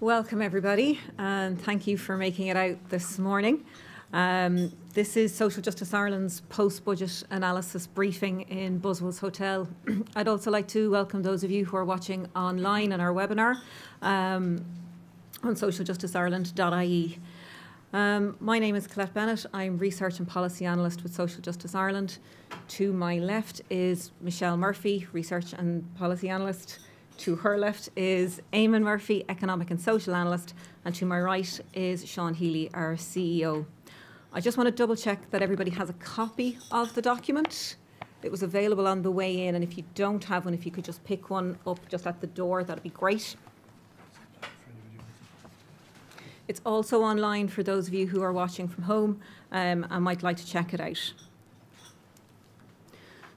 Welcome everybody, and thank you for making it out this morning. This is Social Justice Ireland's post-budget analysis briefing in Buswells Hotel. I'd also like to welcome those of you who are watching online on our webinar on socialjusticeireland.ie. My name is Colette Bennett. I'm Research and Policy Analyst with Social Justice Ireland. To my left is Michelle Murphy, Research and Policy Analyst. To her left is Eamon Murphy, Economic and Social Analyst, and to my right is Sean Healy, our CEO. I just want to double check that everybody has a copy of the document. It was available on the way in, and if you don't have one, if you could just pick one up just at the door, that'd be great. It's also online for those of you who are watching from home and might like to check it out.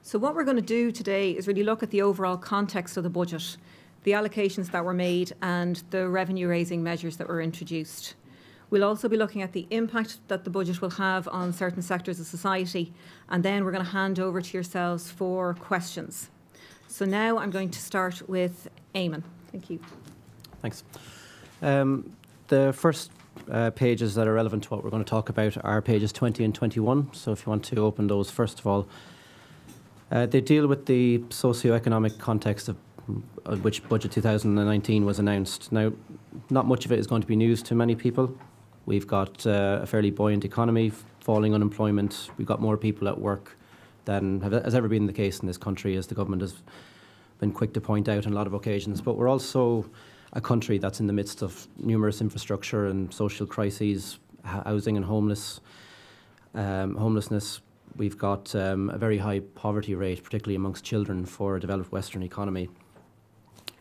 So what we're going to do today is really look at the overall context of the budget, the allocations that were made and the revenue-raising measures that were introduced. We'll also be looking at the impact that the budget will have on certain sectors of society, and then we're going to hand over to yourselves for questions. So now I'm going to start with Eamon. Thank you. Thanks. The first pages that are relevant to what we're going to talk about are pages 20 and 21. So if you want to open those, first of all, they deal with the socio-economic context of which Budget 2019 was announced. Now, not much of it is going to be news to many people. We've got a fairly buoyant economy, falling unemployment. We've got more people at work than has ever been the case in this country, as the government has been quick to point out on a lot of occasions. But we're also a country that's in the midst of numerous infrastructure and social crises, housing and homelessness. We've got a very high poverty rate, particularly amongst children, for a developed Western economy.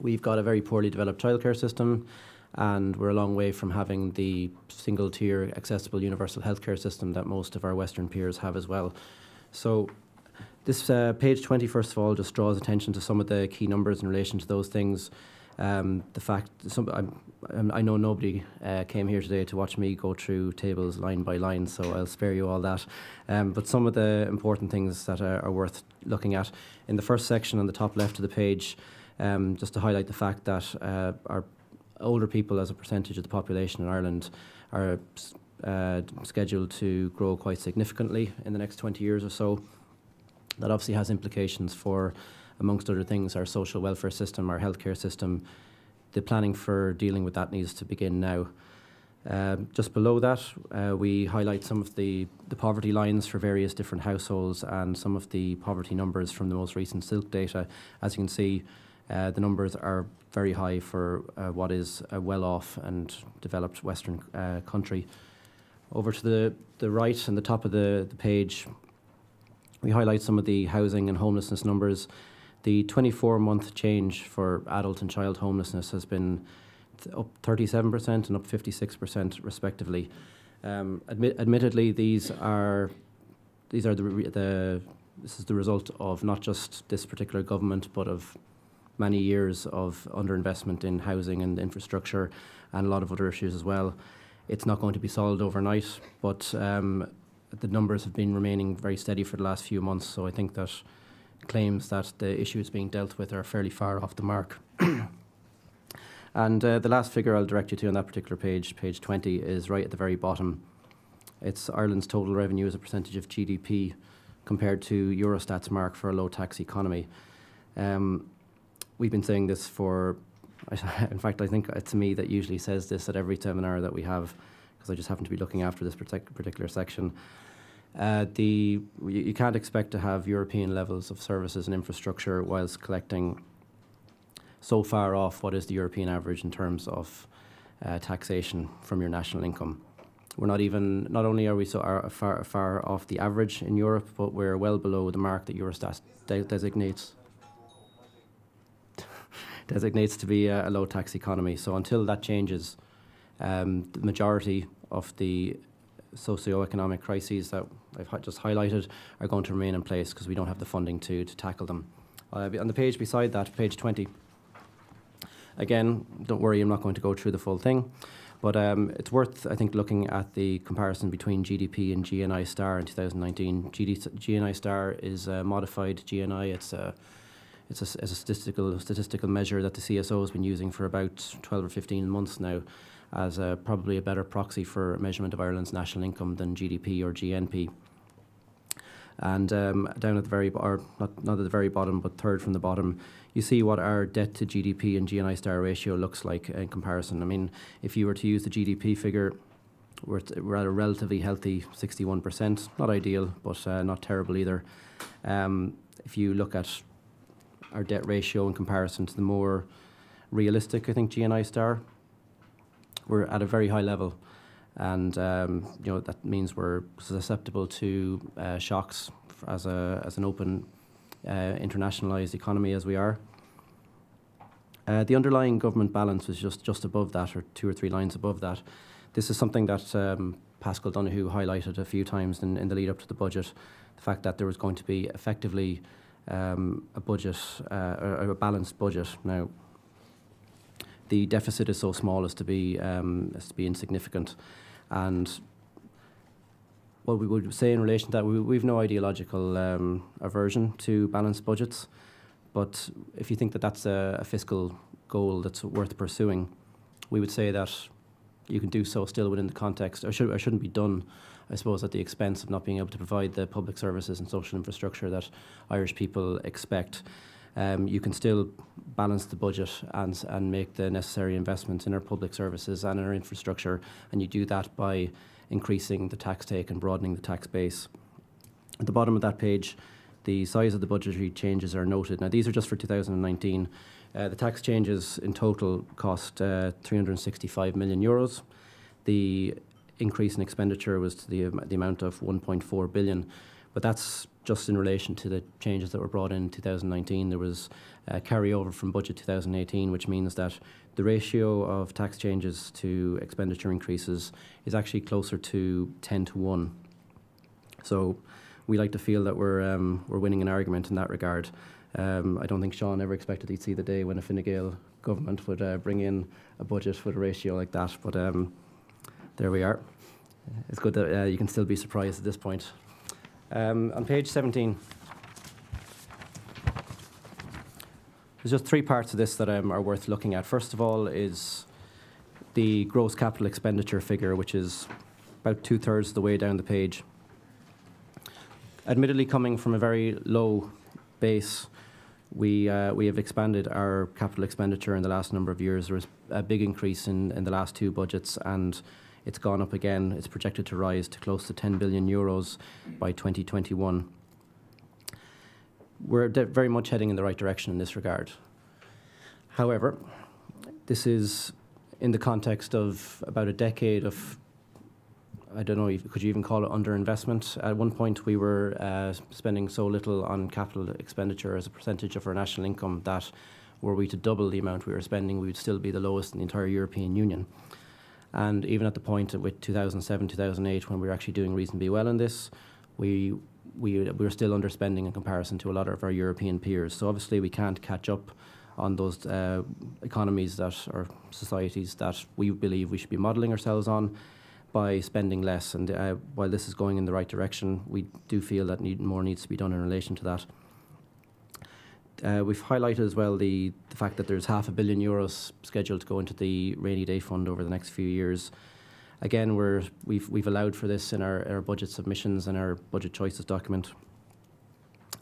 We've got a very poorly developed childcare system, and we're a long way from having the single-tier accessible universal healthcare system that most of our Western peers have as well. So this page 20, first of all, just draws attention to some of the key numbers in relation to those things. The fact, I know nobody came here today to watch me go through tables line by line, so I'll spare you all that. But some of the important things that are worth looking at. In the first section on the top left of the page, just to highlight the fact that our older people as a percentage of the population in Ireland are scheduled to grow quite significantly in the next 20 years or so. That obviously has implications for, amongst other things, our social welfare system, our healthcare system. The planning for dealing with that needs to begin now. Just below that, we highlight some of the poverty lines for various different households and some of the poverty numbers from the most recent SILC data. As you can see, the numbers are very high for what is a well-off and developed Western country. Over to the right and the top of the page, we highlight some of the housing and homelessness numbers. The 24-month change for adult and child homelessness has been up 37% and up 56% respectively. Admittedly, this is the result of not just this particular government, but of many years of underinvestment in housing and infrastructure and a lot of other issues as well. It's not going to be solved overnight, but the numbers have been remaining very steady for the last few months, so I think that claims that the issues being dealt with are fairly far off the mark. And the last figure I'll direct you to on that particular page, page 20, is right at the very bottom. It's Ireland's total revenue as a percentage of GDP compared to Eurostat's mark for a low-tax economy. We've been saying this for, in fact, I think it's me that usually says this at every seminar that we have, because I just happen to be looking after this particular section. You can't expect to have European levels of services and infrastructure whilst collecting so far off what is the European average in terms of taxation from your national income. We're not only are we so far off the average in Europe, but we're well below the mark that Eurostat designates to be a low tax economy. So until that changes, the majority of the socio-economic crises that I've just highlighted are going to remain in place because we don't have the funding to tackle them. On the page beside that, page 20, again, don't worry, I'm not going to go through the full thing, but it's worth, I think, looking at the comparison between GDP and GNI star in 2019. GNI star is a modified GNI. it's a statistical measure that the CSO has been using for about 12 or 15 months now, as probably a better proxy for measurement of Ireland's national income than GDP or GNP. And down at the very, or not at the very bottom, but third from the bottom, you see what our debt to GDP and GNI star ratio looks like in comparison. I mean, if you were to use the GDP figure, we're at a relatively healthy 61%. Not ideal, but not terrible either. If you look at our debt ratio in comparison to the more realistic, I think, GNI star, we're at a very high level. And you know, that means we're susceptible to shocks as an open, internationalised economy as we are. The underlying government balance was just above that, or 2 or 3 lines above that. This is something that Pascal Donoghue highlighted a few times in the lead up to the budget. The fact that there was going to be effectively a budget, or a balanced budget. Now, the deficit is so small as to be insignificant. And what we would say in relation to that, we've no ideological aversion to balanced budgets, but if you think that that's a fiscal goal that's worth pursuing, we would say that you can do so still within the context, or shouldn't be done, I suppose, at the expense of not being able to provide the public services and social infrastructure that Irish people expect. You can still balance the budget and make the necessary investments in our public services and in our infrastructure, and you do that by increasing the tax take and broadening the tax base. At the bottom of that page, the size of the budgetary changes are noted. Now, these are just for 2019. The tax changes in total cost €365 million. The increase in expenditure was to the amount of 1.4 billion, but that's just in relation to the changes that were brought in 2019. There was a carryover from budget 2018, which means that the ratio of tax changes to expenditure increases is actually closer to 10 to 1. So we like to feel that we're winning an argument in that regard. I don't think Sean ever expected he'd see the day when a Fine Gael government would bring in a budget with a ratio like that, but there we are. It's good that you can still be surprised at this point. On page 17, there's just 3 parts of this that are worth looking at. First of all is the gross capital expenditure figure, which is about 2/3 of the way down the page. Admittedly, coming from a very low base, we have expanded our capital expenditure in the last number of years. There was a big increase in the last 2 budgets, and it's gone up again. It's projected to rise to close to €10 billion by 2021. We're very much heading in the right direction in this regard. However, this is in the context of about a decade of, I don't know, could you even call it underinvestment? At one point, we were spending so little on capital expenditure as a percentage of our national income that were we to double the amount we were spending, we would still be the lowest in the entire European Union. And even at the point with 2007, 2008, when we were actually doing reasonably well in this, we were still underspending in comparison to a lot of our European peers. So obviously we can't catch up on those economies or societies that we believe we should be modelling ourselves on by spending less. And while this is going in the right direction, we do feel that more needs to be done in relation to that. We've highlighted as well the fact that there's €500 million scheduled to go into the rainy day fund over the next few years. Again, we've allowed for this in our budget submissions and our budget choices document.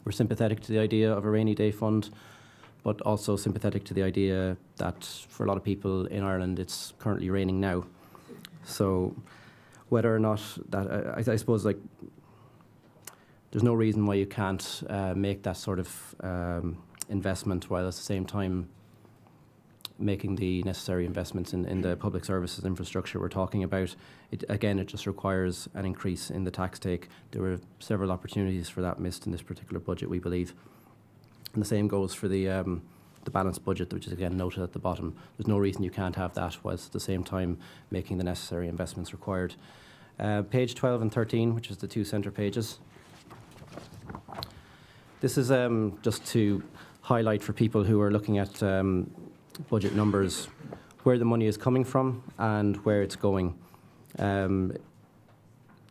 We're sympathetic to the idea of a rainy day fund, but also sympathetic to the idea that for a lot of people in Ireland, it's currently raining now. So whether or not that, I suppose, like, there's no reason why you can't make that sort of investment while at the same time making the necessary investments in the public services infrastructure we're talking about. It just requires an increase in the tax take. There were several opportunities for that missed in this particular budget, we believe. And the same goes for the balanced budget, which is again noted at the bottom. There's no reason you can't have that whilst at the same time making the necessary investments required. Page 12 and 13, which is the 2 centre pages. This is just to highlight for people who are looking at budget numbers where the money is coming from and where it's going.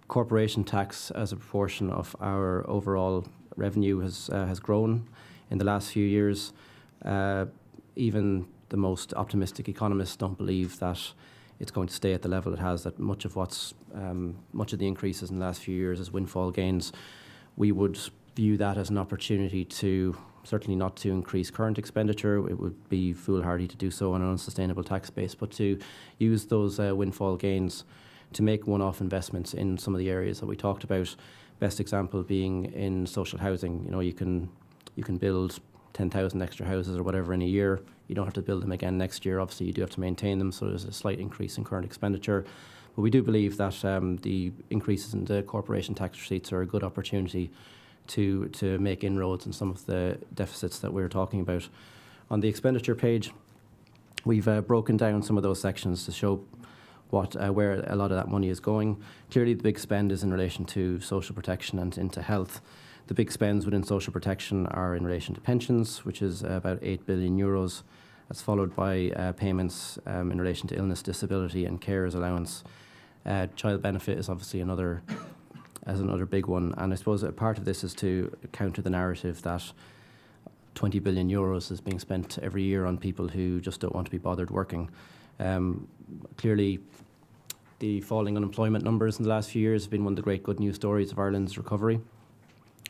Corporation tax as a proportion of our overall revenue has grown in the last few years. Even the most optimistic economists don't believe that it's going to stay at the level it has, that much of the increases in the last few years is windfall gains. We would view that as an opportunity to, certainly not to increase current expenditure. It would be foolhardy to do so on an unsustainable tax base, but to use those windfall gains to make one-off investments in some of the areas that we talked about. Best example being in social housing. You can build 10,000 extra houses or whatever in a year. You don't have to build them again next year. Obviously, you do have to maintain them, so there's a slight increase in current expenditure. But we do believe that the increases in the corporation tax receipts are a good opportunity to make inroads in some of the deficits that we're talking about. On the expenditure page, we've broken down some of those sections to show where a lot of that money is going. Clearly, the big spend is in relation to social protection and into health. The big spends within social protection are in relation to pensions, which is about 8 billion euros. That's followed by payments in relation to illness, disability and carers allowance. Child benefit is obviously another big one. And I suppose a part of this is to counter the narrative that 20 billion euros is being spent every year on people who just don't want to be bothered working. Clearly, the falling unemployment numbers in the last few years have been one of the great good news stories of Ireland's recovery.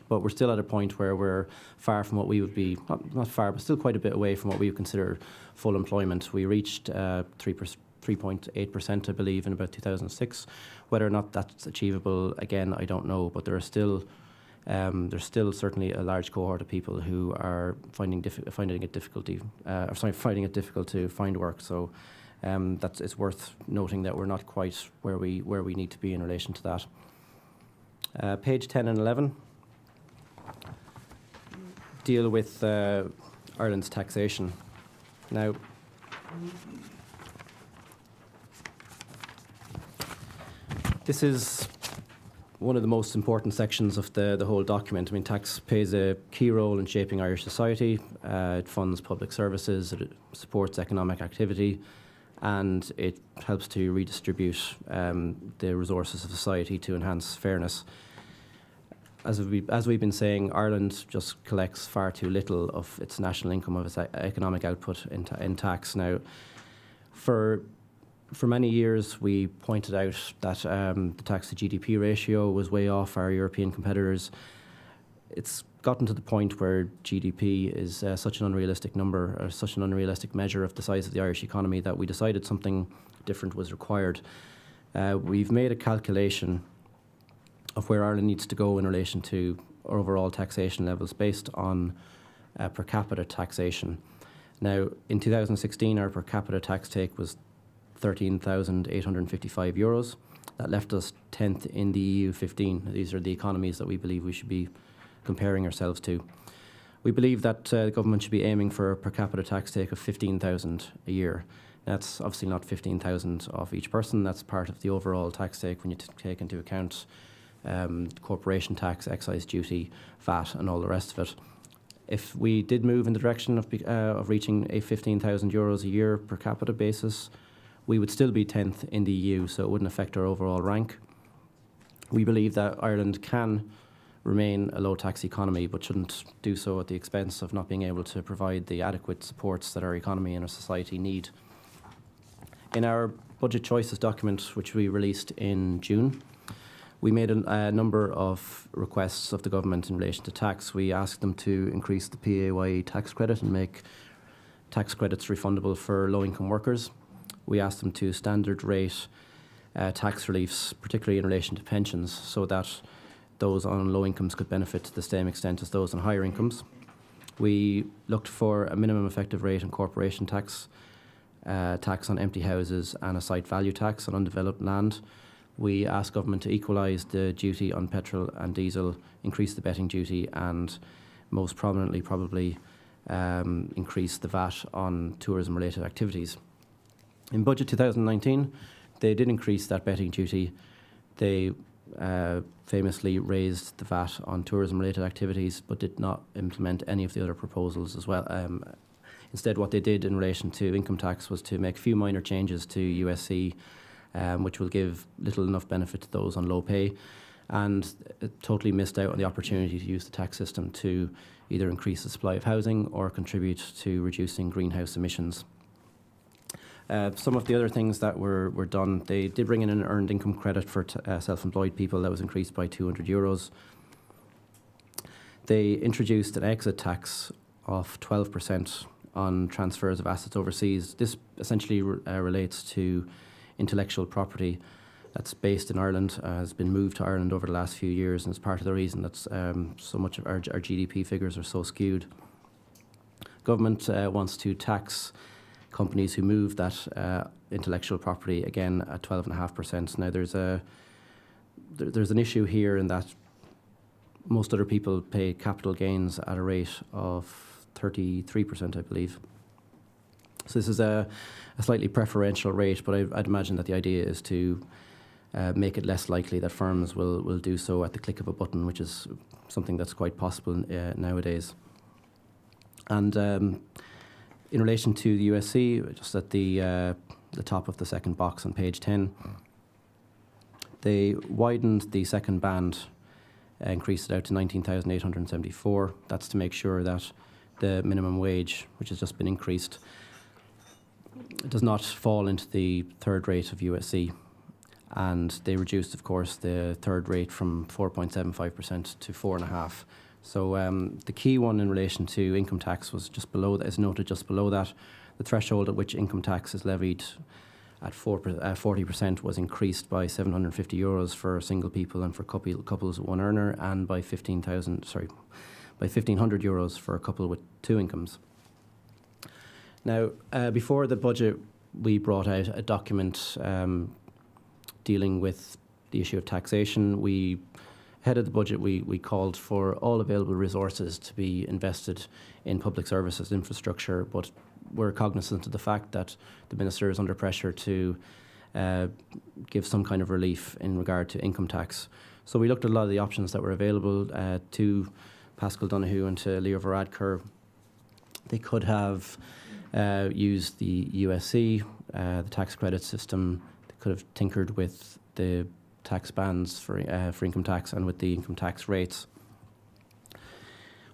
But we're still at a point where we're far from what we would be, not far, but still quite a bit away from what we would consider full employment. We reached 3.8%, I believe, in about 2006. Whether or not that's achievable, again, I don't know. But there's still certainly a large cohort of people who are finding it difficult to find work. So it's worth noting that we're not quite where we need to be in relation to that. Page 10 and 11 deal with Ireland's taxation. Now, this is one of the most important sections of the whole document. I mean, tax plays a key role in shaping Irish society. It funds public services, it supports economic activity, and it helps to redistribute the resources of society to enhance fairness. As we've been saying, Ireland just collects far too little of its national income, of its economic output in tax. Now, for many years, we pointed out that the tax to GDP ratio was way off our European competitors. It's gotten to the point where GDP is such an unrealistic number, or such an unrealistic measure of the size of the Irish economy, that we decided something different was required. We've made a calculation of where Ireland needs to go in relation to overall taxation levels based on per capita taxation. Now, in 2016, our per capita tax take was 13,855 euros. That left us 10th in the EU 15. These are the economies that we believe we should be comparing ourselves to. We believe that the government should be aiming for a per capita tax take of 15,000 a year. That's obviously not 15,000 off each person. That's part of the overall tax take when you take into account corporation tax, excise duty, VAT and all the rest of it. If we did move in the direction of reaching a 15,000 euros a year per capita basis, we would still be 10th in the EU, so it wouldn't affect our overall rank. We believe that Ireland can remain a low-tax economy, but shouldn't do so at the expense of not being able to provide the adequate supports that our economy and our society need. In our Budget Choices document, which we released in June, we made a number of requests of the government in relation to tax. We asked them to increase the PAYE tax credit and make tax credits refundable for low-income workers. We asked them to standard rate tax reliefs, particularly in relation to pensions, so that those on low incomes could benefit to the same extent as those on higher incomes. We looked for a minimum effective rate on corporation tax, tax on empty houses and a site value tax on undeveloped land. We asked government to equalise the duty on petrol and diesel, increase the betting duty and most prominently probably increase the VAT on tourism related activities. In Budget 2019, they did increase that betting duty. They famously raised the VAT on tourism-related activities, but did not implement any of the other proposals as well. Instead, what they did in relation to income tax was to make a few minor changes to USC, which will give little enough benefit to those on low pay, and totally missed out on the opportunity to use the tax system to either increase the supply of housing or contribute to reducing greenhouse emissions. Some of the other things that were done, they did bring in an earned income credit for self-employed people that was increased by €200. They introduced an exit tax of 12% on transfers of assets overseas. This essentially relates to intellectual property that's based in Ireland, has been moved to Ireland over the last few years, and it's part of the reason that so much of our GDP figures are so skewed. Government wants to tax companies who move that intellectual property again at 12.5%. Now there's an issue here in that most other people pay capital gains at a rate of 33%, I believe. So this is a slightly preferential rate, but I'd imagine that the idea is to make it less likely that firms will do so at the click of a button, which is something that's quite possible nowadays. And in relation to the USC, just at the top of the second box on page 10, they widened the second band, increased it out to 19,874. That's to make sure that the minimum wage, which has just been increased, does not fall into the third rate of USC. And they reduced, of course, the third rate from 4.75% to 4.5%. So the key one in relation to income tax was just below that, is noted just below that. The threshold at which income tax is levied at 40% was increased by €750 for single people and for couples with one earner, and by €1,500 for a couple with two incomes. Now, before the budget, we brought out a document dealing with the issue of taxation. Ahead of the budget, we called for all available resources to be invested in public services infrastructure, but we're cognizant of the fact that the Minister is under pressure to give some kind of relief in regard to income tax. So we looked at a lot of the options that were available to Pascal Donoghue and to Leo Varadkar. They could have used the USC, the tax credit system. They could have tinkered with the tax bands for income tax and with the income tax rates.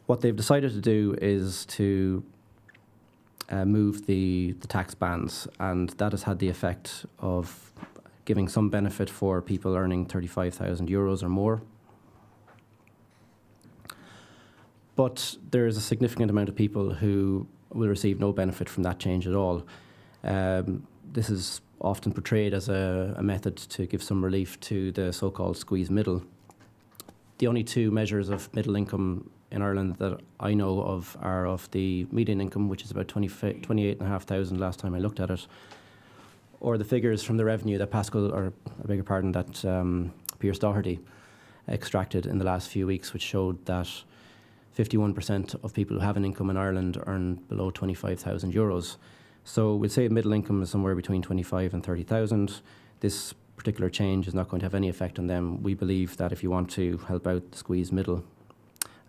What they've decided to do is to move the tax bands, and that has had the effect of giving some benefit for people earning €35,000 or more. But there is a significant amount of people who will receive no benefit from that change at all. This is often portrayed as a method to give some relief to the so-called squeeze middle. The only two measures of middle income in Ireland that I know of are of the median income, which is about 28,500 last time I looked at it, or the figures from the revenue that Pierce Doherty extracted in the last few weeks, which showed that 51% of people who have an income in Ireland earn below €25,000. So we'd say middle income is somewhere between 25 and 30,000. This particular change is not going to have any effect on them. We believe that if you want to help out the squeeze middle,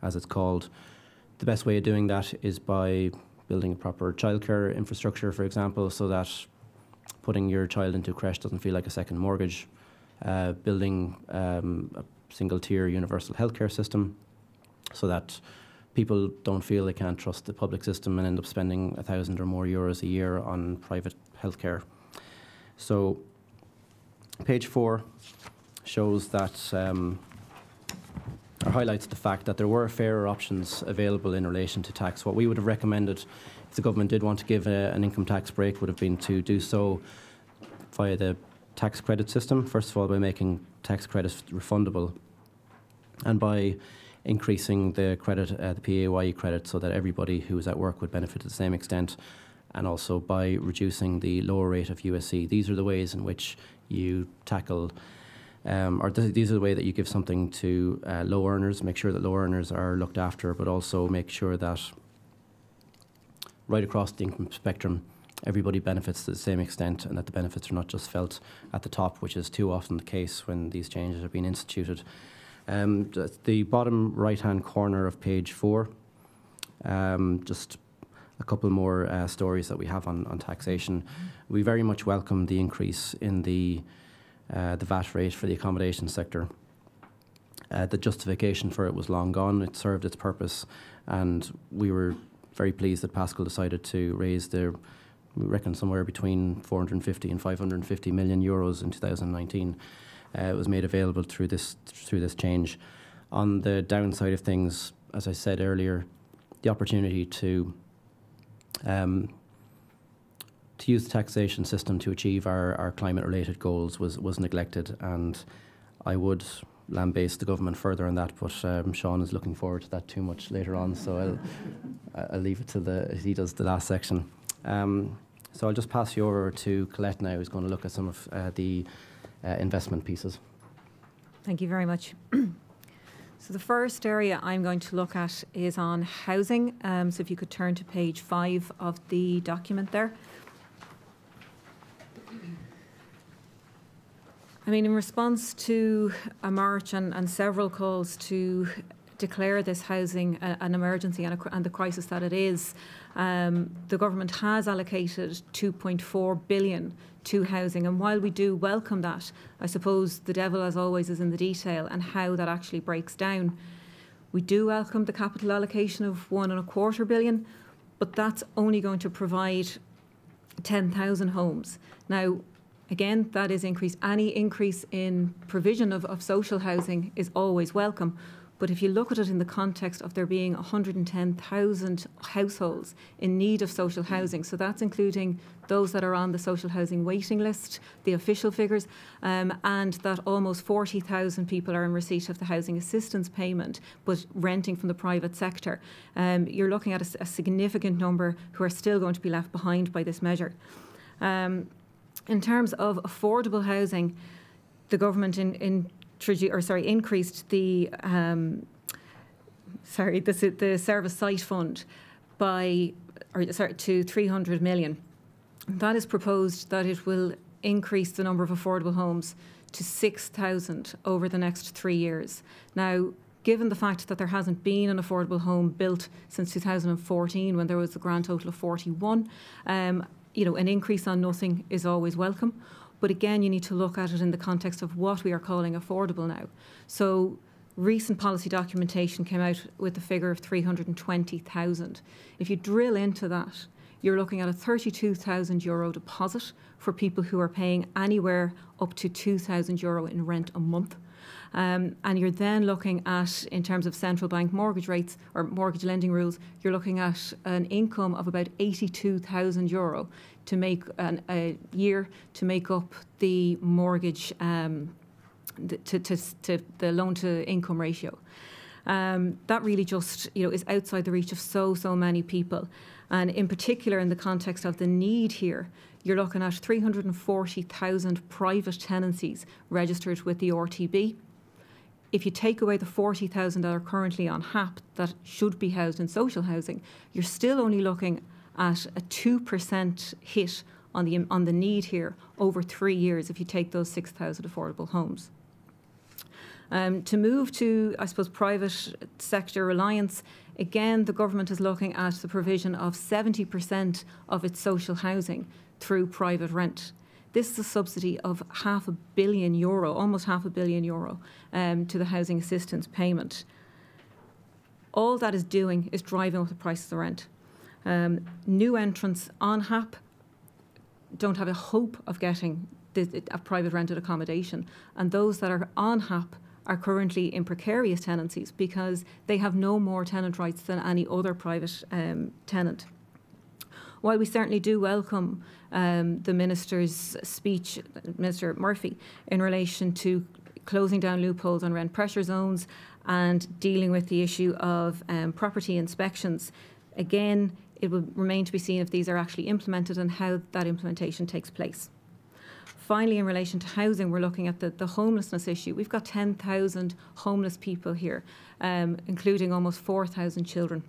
as it's called, the best way of doing that is by building a proper childcare infrastructure, for example, so that putting your child into a creche doesn't feel like a second mortgage, building a single-tier universal healthcare system so that people don't feel they can't trust the public system and end up spending €1,000 or more a year on private healthcare. So page 4 shows that, or highlights the fact that there were fairer options available in relation to tax. What we would have recommended if the government did want to give an income tax break would have been to do so via the tax credit system, first of all by making tax credits refundable, and by increasing the credit, the PAYE credit, so that everybody who is at work would benefit to the same extent, and also by reducing the lower rate of USC. These are the ways in which you tackle, these are the way that you give something to low earners, make sure that low earners are looked after, but also make sure that right across the income spectrum, everybody benefits to the same extent, and that the benefits are not just felt at the top, which is too often the case when these changes are being instituted. The bottom right-hand corner of page 4, just a couple more stories that we have on taxation. We very much welcome the increase in the VAT rate for the accommodation sector. The justification for it was long gone. It served its purpose, and we were very pleased that Pascal decided to raise we reckon somewhere between 450 and 550 million euros in 2019. It was made available through this change. On the downside of things, as I said earlier, the opportunity to use the taxation system to achieve our climate-related goals was neglected, and I would lambaste the government further on that, but Sean is looking forward to that too much later on, so I'll leave it to he does the last section. So I'll just pass you over to Colette now, who's going to look at some of the investment pieces. Thank you very much. So the first area I'm going to look at is on housing. So if you could turn to page 5 of the document there. I mean, in response to a march and several calls to declare this housing an emergency and the crisis that it is, the government has allocated 2.4 billion to housing. And while we do welcome that, I suppose the devil, as always, is in the detail and how that actually breaks down. We do welcome the capital allocation of 1.25 billion, but that's only going to provide 10,000 homes. Now, again, that is increase. Any increase in provision of social housing is always welcome. But if you look at it in the context of there being 110,000 households in need of social housing, so that's including those that are on the social housing waiting list, the official figures, and that almost 40,000 people are in receipt of the housing assistance payment, but renting from the private sector. You're looking at a significant number who are still going to be left behind by this measure. In terms of affordable housing, the government increased the service site fund to 300 million. That is proposed that it will increase the number of affordable homes to 6,000 over the next 3 years. Now, given the fact that there hasn't been an affordable home built since 2014, when there was a grand total of 41, an increase on nothing is always welcome. But again, you need to look at it in the context of what we are calling affordable now. So recent policy documentation came out with the figure of 320,000. If you drill into that, you're looking at a €32,000 deposit for people who are paying anywhere up to €2,000 in rent a month. And you're then looking at, in terms of central bank mortgage rates or mortgage lending rules, you're looking at an income of about €82,000 to make a year to make up the mortgage, to the loan to income ratio. That really just is outside the reach of so many people. And in particular, in the context of the need here, you're looking at 340,000 private tenancies registered with the RTB. If you take away the 40,000 that are currently on HAP that should be housed in social housing, you're still only looking at a 2% hit on the need here over 3 years if you take those 6,000 affordable homes. To move to, I suppose, private sector reliance, again, the government is looking at the provision of 70% of its social housing through private rent. This is a subsidy of €500 million, almost €500 million to the housing assistance payment. All that is doing is driving up the price of the rent. New entrants on HAP don't have a hope of getting a private rented accommodation, and those that are on HAP are currently in precarious tenancies because they have no more tenant rights than any other private tenant. While we certainly do welcome the Minister's speech, Minister Murphy, in relation to closing down loopholes on rent pressure zones and dealing with the issue of property inspections, again, it will remain to be seen if these are actually implemented and how that implementation takes place. Finally, in relation to housing, we're looking at the homelessness issue. We've got 10,000 homeless people here, including almost 4,000 children.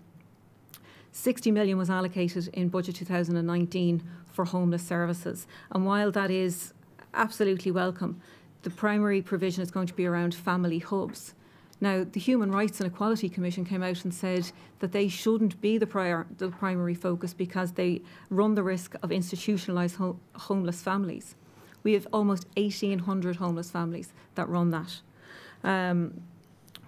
60 million was allocated in budget 2019 for homeless services. And while that is absolutely welcome, the primary provision is going to be around family hubs. Now, the Human Rights and Equality Commission came out and said that they shouldn't be the primary focus because they run the risk of institutionalised homeless families. We have almost 1,800 homeless families that run that.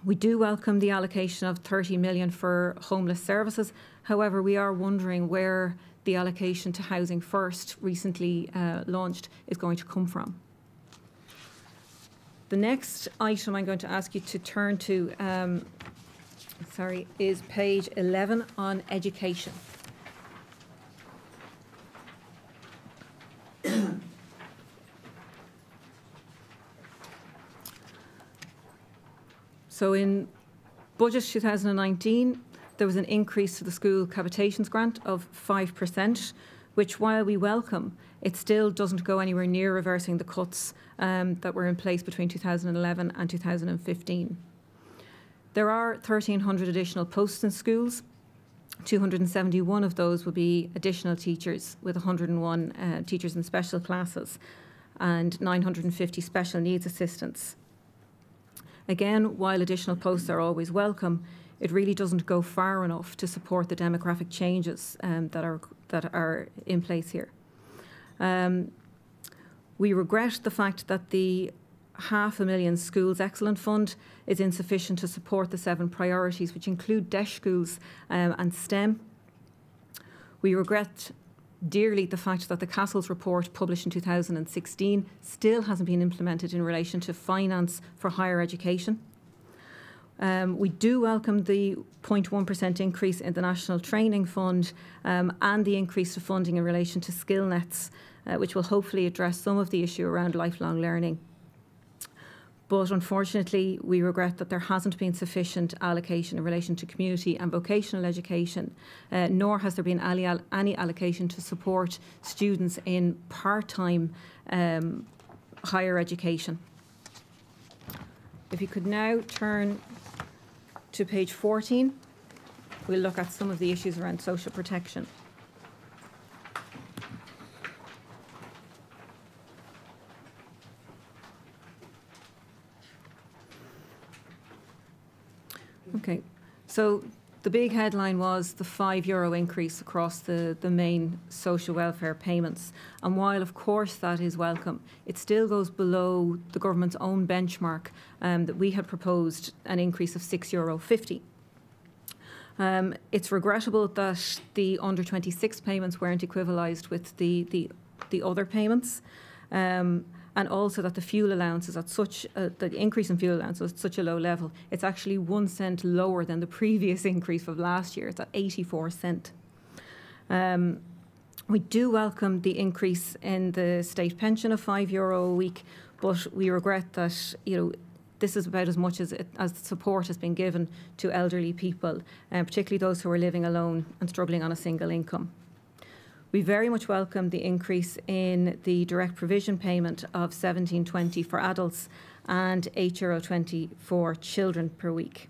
We do welcome the allocation of 30 million for homeless services. However, we are wondering where the allocation to Housing First, recently launched, is going to come from. The next item I'm going to ask you to turn to is page 11 on education. So in Budget 2019, there was an increase to the school cavitations grant of 5%, which, while we welcome, it still doesn't go anywhere near reversing the cuts that were in place between 2011 and 2015. There are 1,300 additional posts in schools. 271 of those will be additional teachers, with 101 teachers in special classes and 950 special needs assistants. Again, while additional posts are always welcome, it really doesn't go far enough to support the demographic changes that are in place here. We regret the fact that the £500,000 Schools Excellent Fund is insufficient to support the 7 priorities, which include DESH schools and STEM. We regret dearly the fact that the Castles report, published in 2016, still hasn't been implemented in relation to finance for higher education. We do welcome the 0.1% increase in the National Training Fund and the increase to funding in relation to skill nets, which will hopefully address some of the issue around lifelong learning. But unfortunately, we regret that there hasn't been sufficient allocation in relation to community and vocational education, nor has there been any allocation to support students in part-time higher education. If you could now turn to page 14, we'll look at some of the issues around social protection. Okay, so the big headline was the €5 increase across the main social welfare payments. And while, of course, that is welcome, it still goes below the government's own benchmark that we had proposed an increase of €6.50. It's regrettable that the under 26 payments weren't equivalised with the other payments. And also that the fuel allowance is at the increase in fuel allowance was at such a low level. It's actually 1 cent lower than the previous increase of last year. It's at 84 cents. We do welcome the increase in the state pension of €5 a week, but we regret that, this is about as much as support has been given to elderly people, particularly those who are living alone and struggling on a single income. We very much welcome the increase in the direct provision payment of €17.20 for adults and €8.20 for children per week.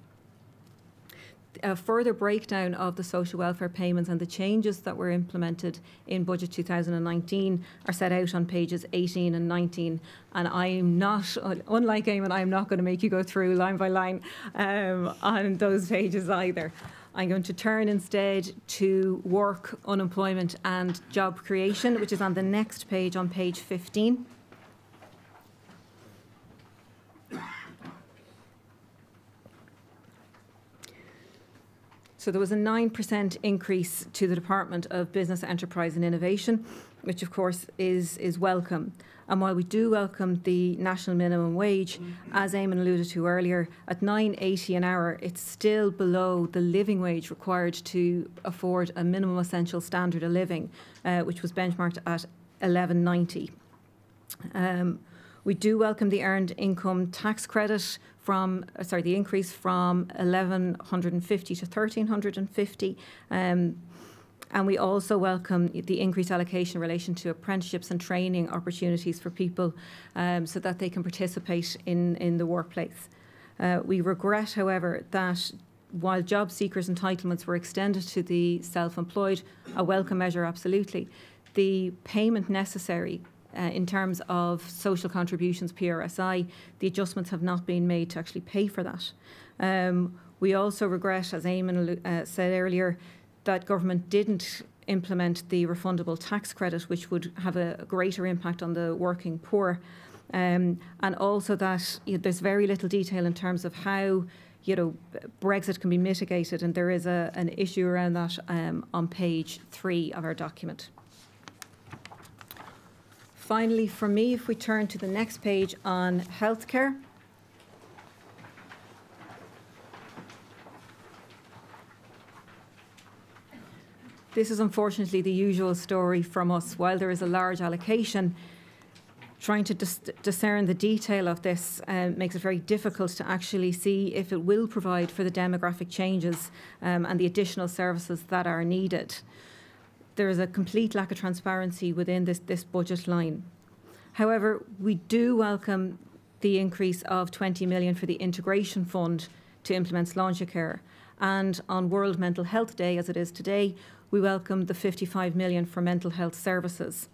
A further breakdown of the social welfare payments and the changes that were implemented in Budget 2019 are set out on pages 18 and 19. And I'm not, unlike Eamon, I'm not going to make you go through line by line on those pages either. I'm going to turn instead to work, unemployment and job creation, which is on the next page, on page 15. So there was a 9% increase to the Department of Business, Enterprise and Innovation, which of course is welcome. And while we do welcome the national minimum wage, as Eamon alluded to earlier, at €9.80 an hour, it's still below the living wage required to afford a minimum essential standard of living, which was benchmarked at €11.90. We do welcome the earned income tax credit the increase from $1,150 to $1,350. And we also welcome the increased allocation in relation to apprenticeships and training opportunities for people so that they can participate in the workplace. We regret, however, that while job seekers' entitlements were extended to the self-employed, a welcome measure absolutely, the payment necessary in terms of social contributions, PRSI, the adjustments have not been made to actually pay for that. We also regret, as Eamon said earlier, that government didn't implement the refundable tax credit, which would have a greater impact on the working poor. And also that there's very little detail in terms of how Brexit can be mitigated, and there is an issue around that on page 3 of our document. Finally, for me, if we turn to the next page on healthcare. This is unfortunately the usual story from us. While there is a large allocation, trying to discern the detail of this makes it very difficult to actually see if it will provide for the demographic changes and the additional services that are needed. There is a complete lack of transparency within this budget line. However, we do welcome the increase of 20 million for the integration fund to implement Sláintecare. And on World Mental Health Day, as it is today, we welcome the 55 million for mental health services.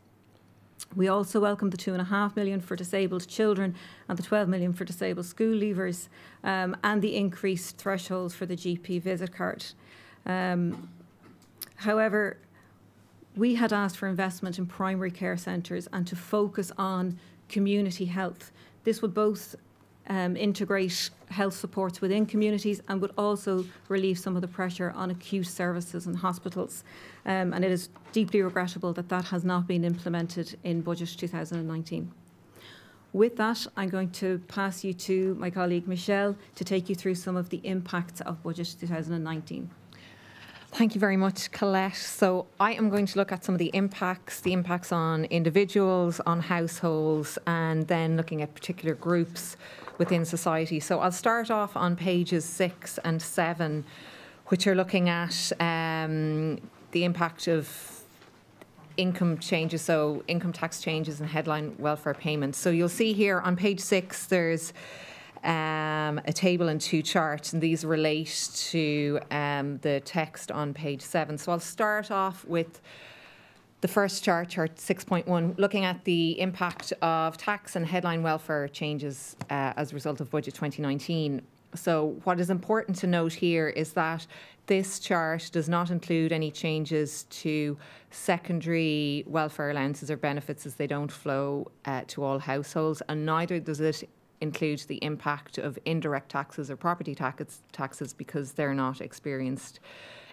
We also welcome the 2.5 million for disabled children and the 12 million for disabled school leavers, and the increased thresholds for the GP visit card. However, we had asked for investment in primary care centres and to focus on community health. This would both integrate health supports within communities and would also relieve some of the pressure on acute services and hospitals. And it is deeply regrettable that that has not been implemented in Budget 2019. With that, I'm going to pass you to my colleague Michelle to take you through some of the impacts of Budget 2019. Thank you very much, Colette. So I am going to look at some of the impacts on individuals, on households, and then looking at particular groups within society. So I'll start off on pages 6 and 7, which are looking at the impact of income changes, so income tax changes and headline welfare payments. So you'll see here on page 6 there's a table and 2 charts, and these relate to the text on page 7. So I'll start off with the first chart, chart 6.1, looking at the impact of tax and headline welfare changes as a result of Budget 2019. So what is important to note here is that this chart does not include any changes to secondary welfare allowances or benefits, as they don't flow to all households, and neither does it include the impact of indirect taxes or property taxes, because they're not experienced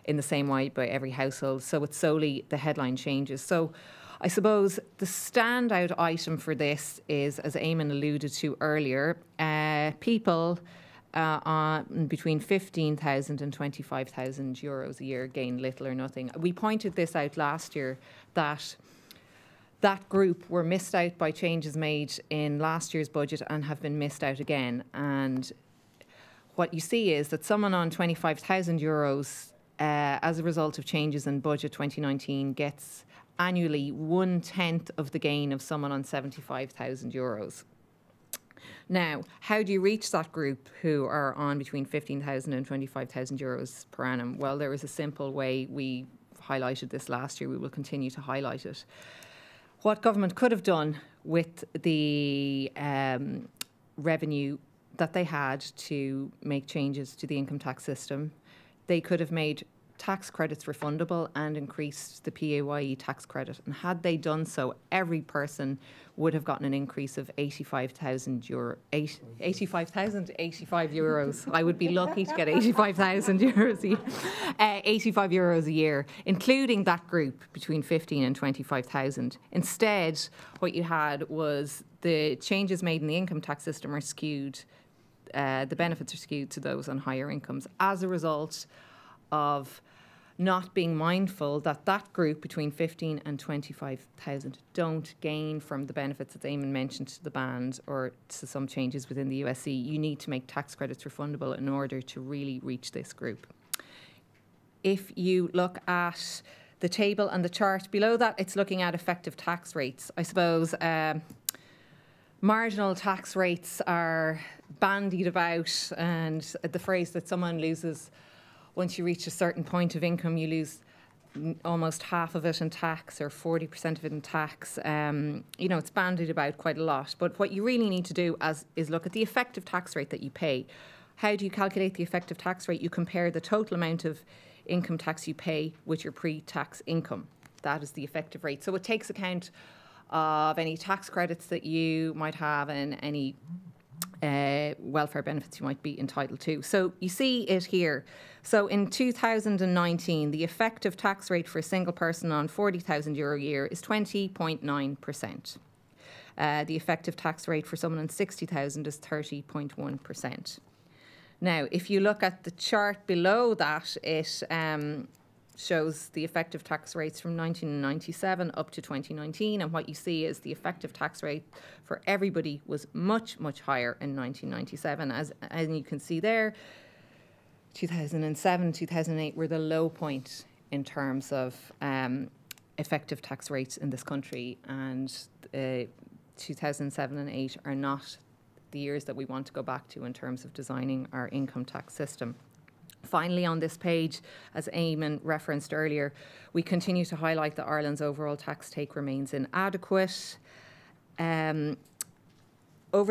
in the same way by every household. So it's solely the headline changes. So I suppose the standout item for this is, as Eamon alluded to earlier, people on between 15,000 and 25,000 euros a year gain little or nothing. We pointed this out last year that that group were missed out by changes made in last year's budget and have been missed out again. And what you see is that someone on 25,000 euros, as a result of changes in Budget 2019, gets annually 1/10 of the gain of someone on 75,000 euros. Now, how do you reach that group who are on between 15,000 and 25,000 euros per annum? Well, there is a simple way. We highlighted this last year. We will continue to highlight it. What government could have done with the revenue that they had to make changes to the income tax system, they could have made tax credits refundable and increased the PAYE tax credit. And had they done so, every person would have gotten an increase of 85,000 euro, 85 euros. I would be lucky to get 85,000 euros a year, 85 euros a year, including that group between 15 and 25,000. Instead, what you had was the changes made in the income tax system are skewed, the benefits are skewed to those on higher incomes as a result of not being mindful that that group between 15 and 25,000 don't gain from the benefits that Eamon mentioned to the band or to some changes within the USC. You need to make tax credits refundable in order to really reach this group. If you look at the table and the chart below that, it's looking at effective tax rates. I suppose marginal tax rates are bandied about, and the phrase that someone loses once you reach a certain point of income, you lose almost half of it in tax or 40% of it in tax. It's bandied about quite a lot. But what you really need to do is look at the effective tax rate that you pay. How do you calculate the effective tax rate? You compare the total amount of income tax you pay with your pre-tax income. That is the effective rate. So it takes account of any tax credits that you might have and any welfare benefits you might be entitled to. So you see it here. So in 2019, the effective tax rate for a single person on €40,000 a year is 20.9%. The effective tax rate for someone on 60,000 is 30.1%. Now, if you look at the chart below that, it shows the effective tax rates from 1997 up to 2019, and what you see is the effective tax rate for everybody was much, much higher in 1997. As you can see there, 2007, 2008 were the low point in terms of effective tax rates in this country, and 2007 and 8 are not the years that we want to go back to in terms of designing our income tax system. Finally, on this page, as Eamon referenced earlier, we continue to highlight that Ireland's overall tax take remains inadequate. Over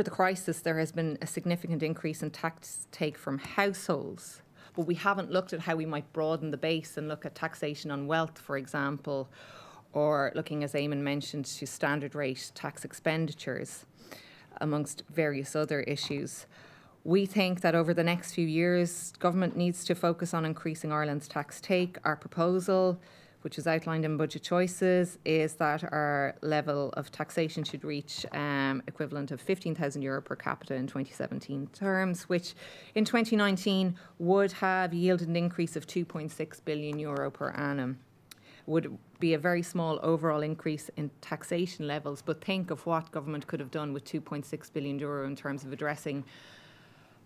the crisis, there has been a significant increase in tax take from households, but we haven't looked at how we might broaden the base and look at taxation on wealth, for example, or looking, as Eamon mentioned, to standard rate tax expenditures, amongst various other issues. We think that over the next few years, government needs to focus on increasing Ireland's tax take. Our proposal, which is outlined in budget choices, is that our level of taxation should reach equivalent of €15,000 per capita in 2017 terms, which in 2019 would have yielded an increase of €2.6 billion per annum. Would be a very small overall increase in taxation levels, but think of what government could have done with €2.6 billion in terms of addressing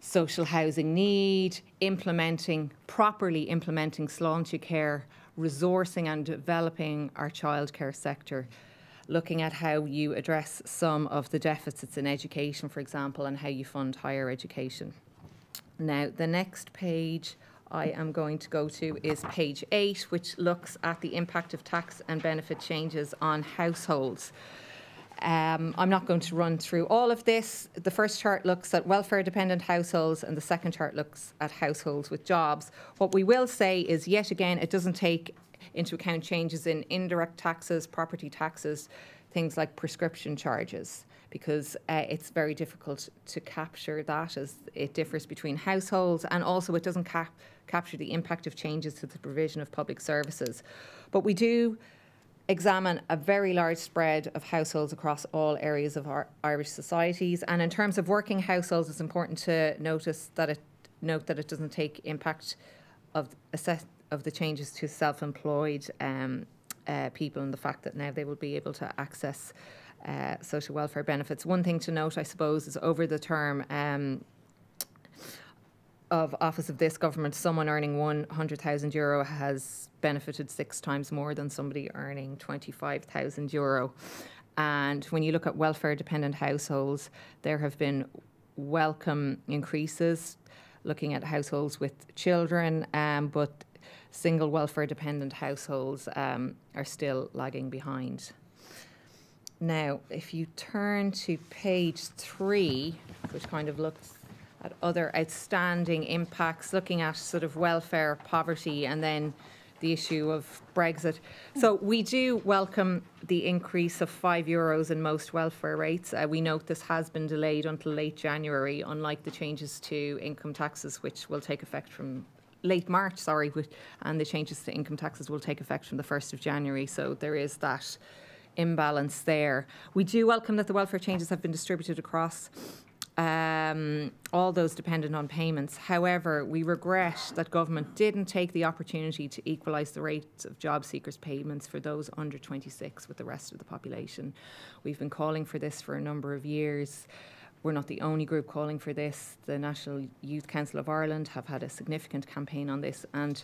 social housing need, properly implementing sláinte care, resourcing and developing our childcare sector, looking at how you address some of the deficits in education, for example, and how you fund higher education. Now, the next page I am going to go to is page 8, which looks at the impact of tax and benefit changes on households. I'm not going to run through all of this. The first chart looks at welfare-dependent households, and the second chart looks at households with jobs. What we will say is, yet again, it doesn't take into account changes in indirect taxes, property taxes, things like prescription charges, because it's very difficult to capture that, as it differs between households, and also it doesn't capture the impact of changes to the provision of public services. But we do examine a very large spread of households across all areas of our Irish societies. And in terms of working households, it's important to note that it doesn't take impact of the changes to self-employed people, and the fact that now they will be able to access social welfare benefits. One thing to note, I suppose, is over the term of office of this government, someone earning €100,000 has benefited 6 times more than somebody earning €25,000. And when you look at welfare-dependent households, there have been welcome increases, looking at households with children, but single welfare-dependent households are still lagging behind. Now, if you turn to page 3, which kind of looks at other outstanding impacts, looking at sort of welfare, poverty, and then the issue of Brexit. So we do welcome the increase of €5 in most welfare rates. We note this has been delayed until late January, unlike the changes to income taxes, which will take effect from late March, and the changes to income taxes will take effect from the 1st of January. So there is that imbalance there. We do welcome that the welfare changes have been distributed across all those dependent on payments. However, we regret that government didn't take the opportunity to equalise the rates of job seekers' payments for those under 26 with the rest of the population. We've been calling for this for a number of years. We're not the only group calling for this. The National Youth Council of Ireland have had a significant campaign on this, and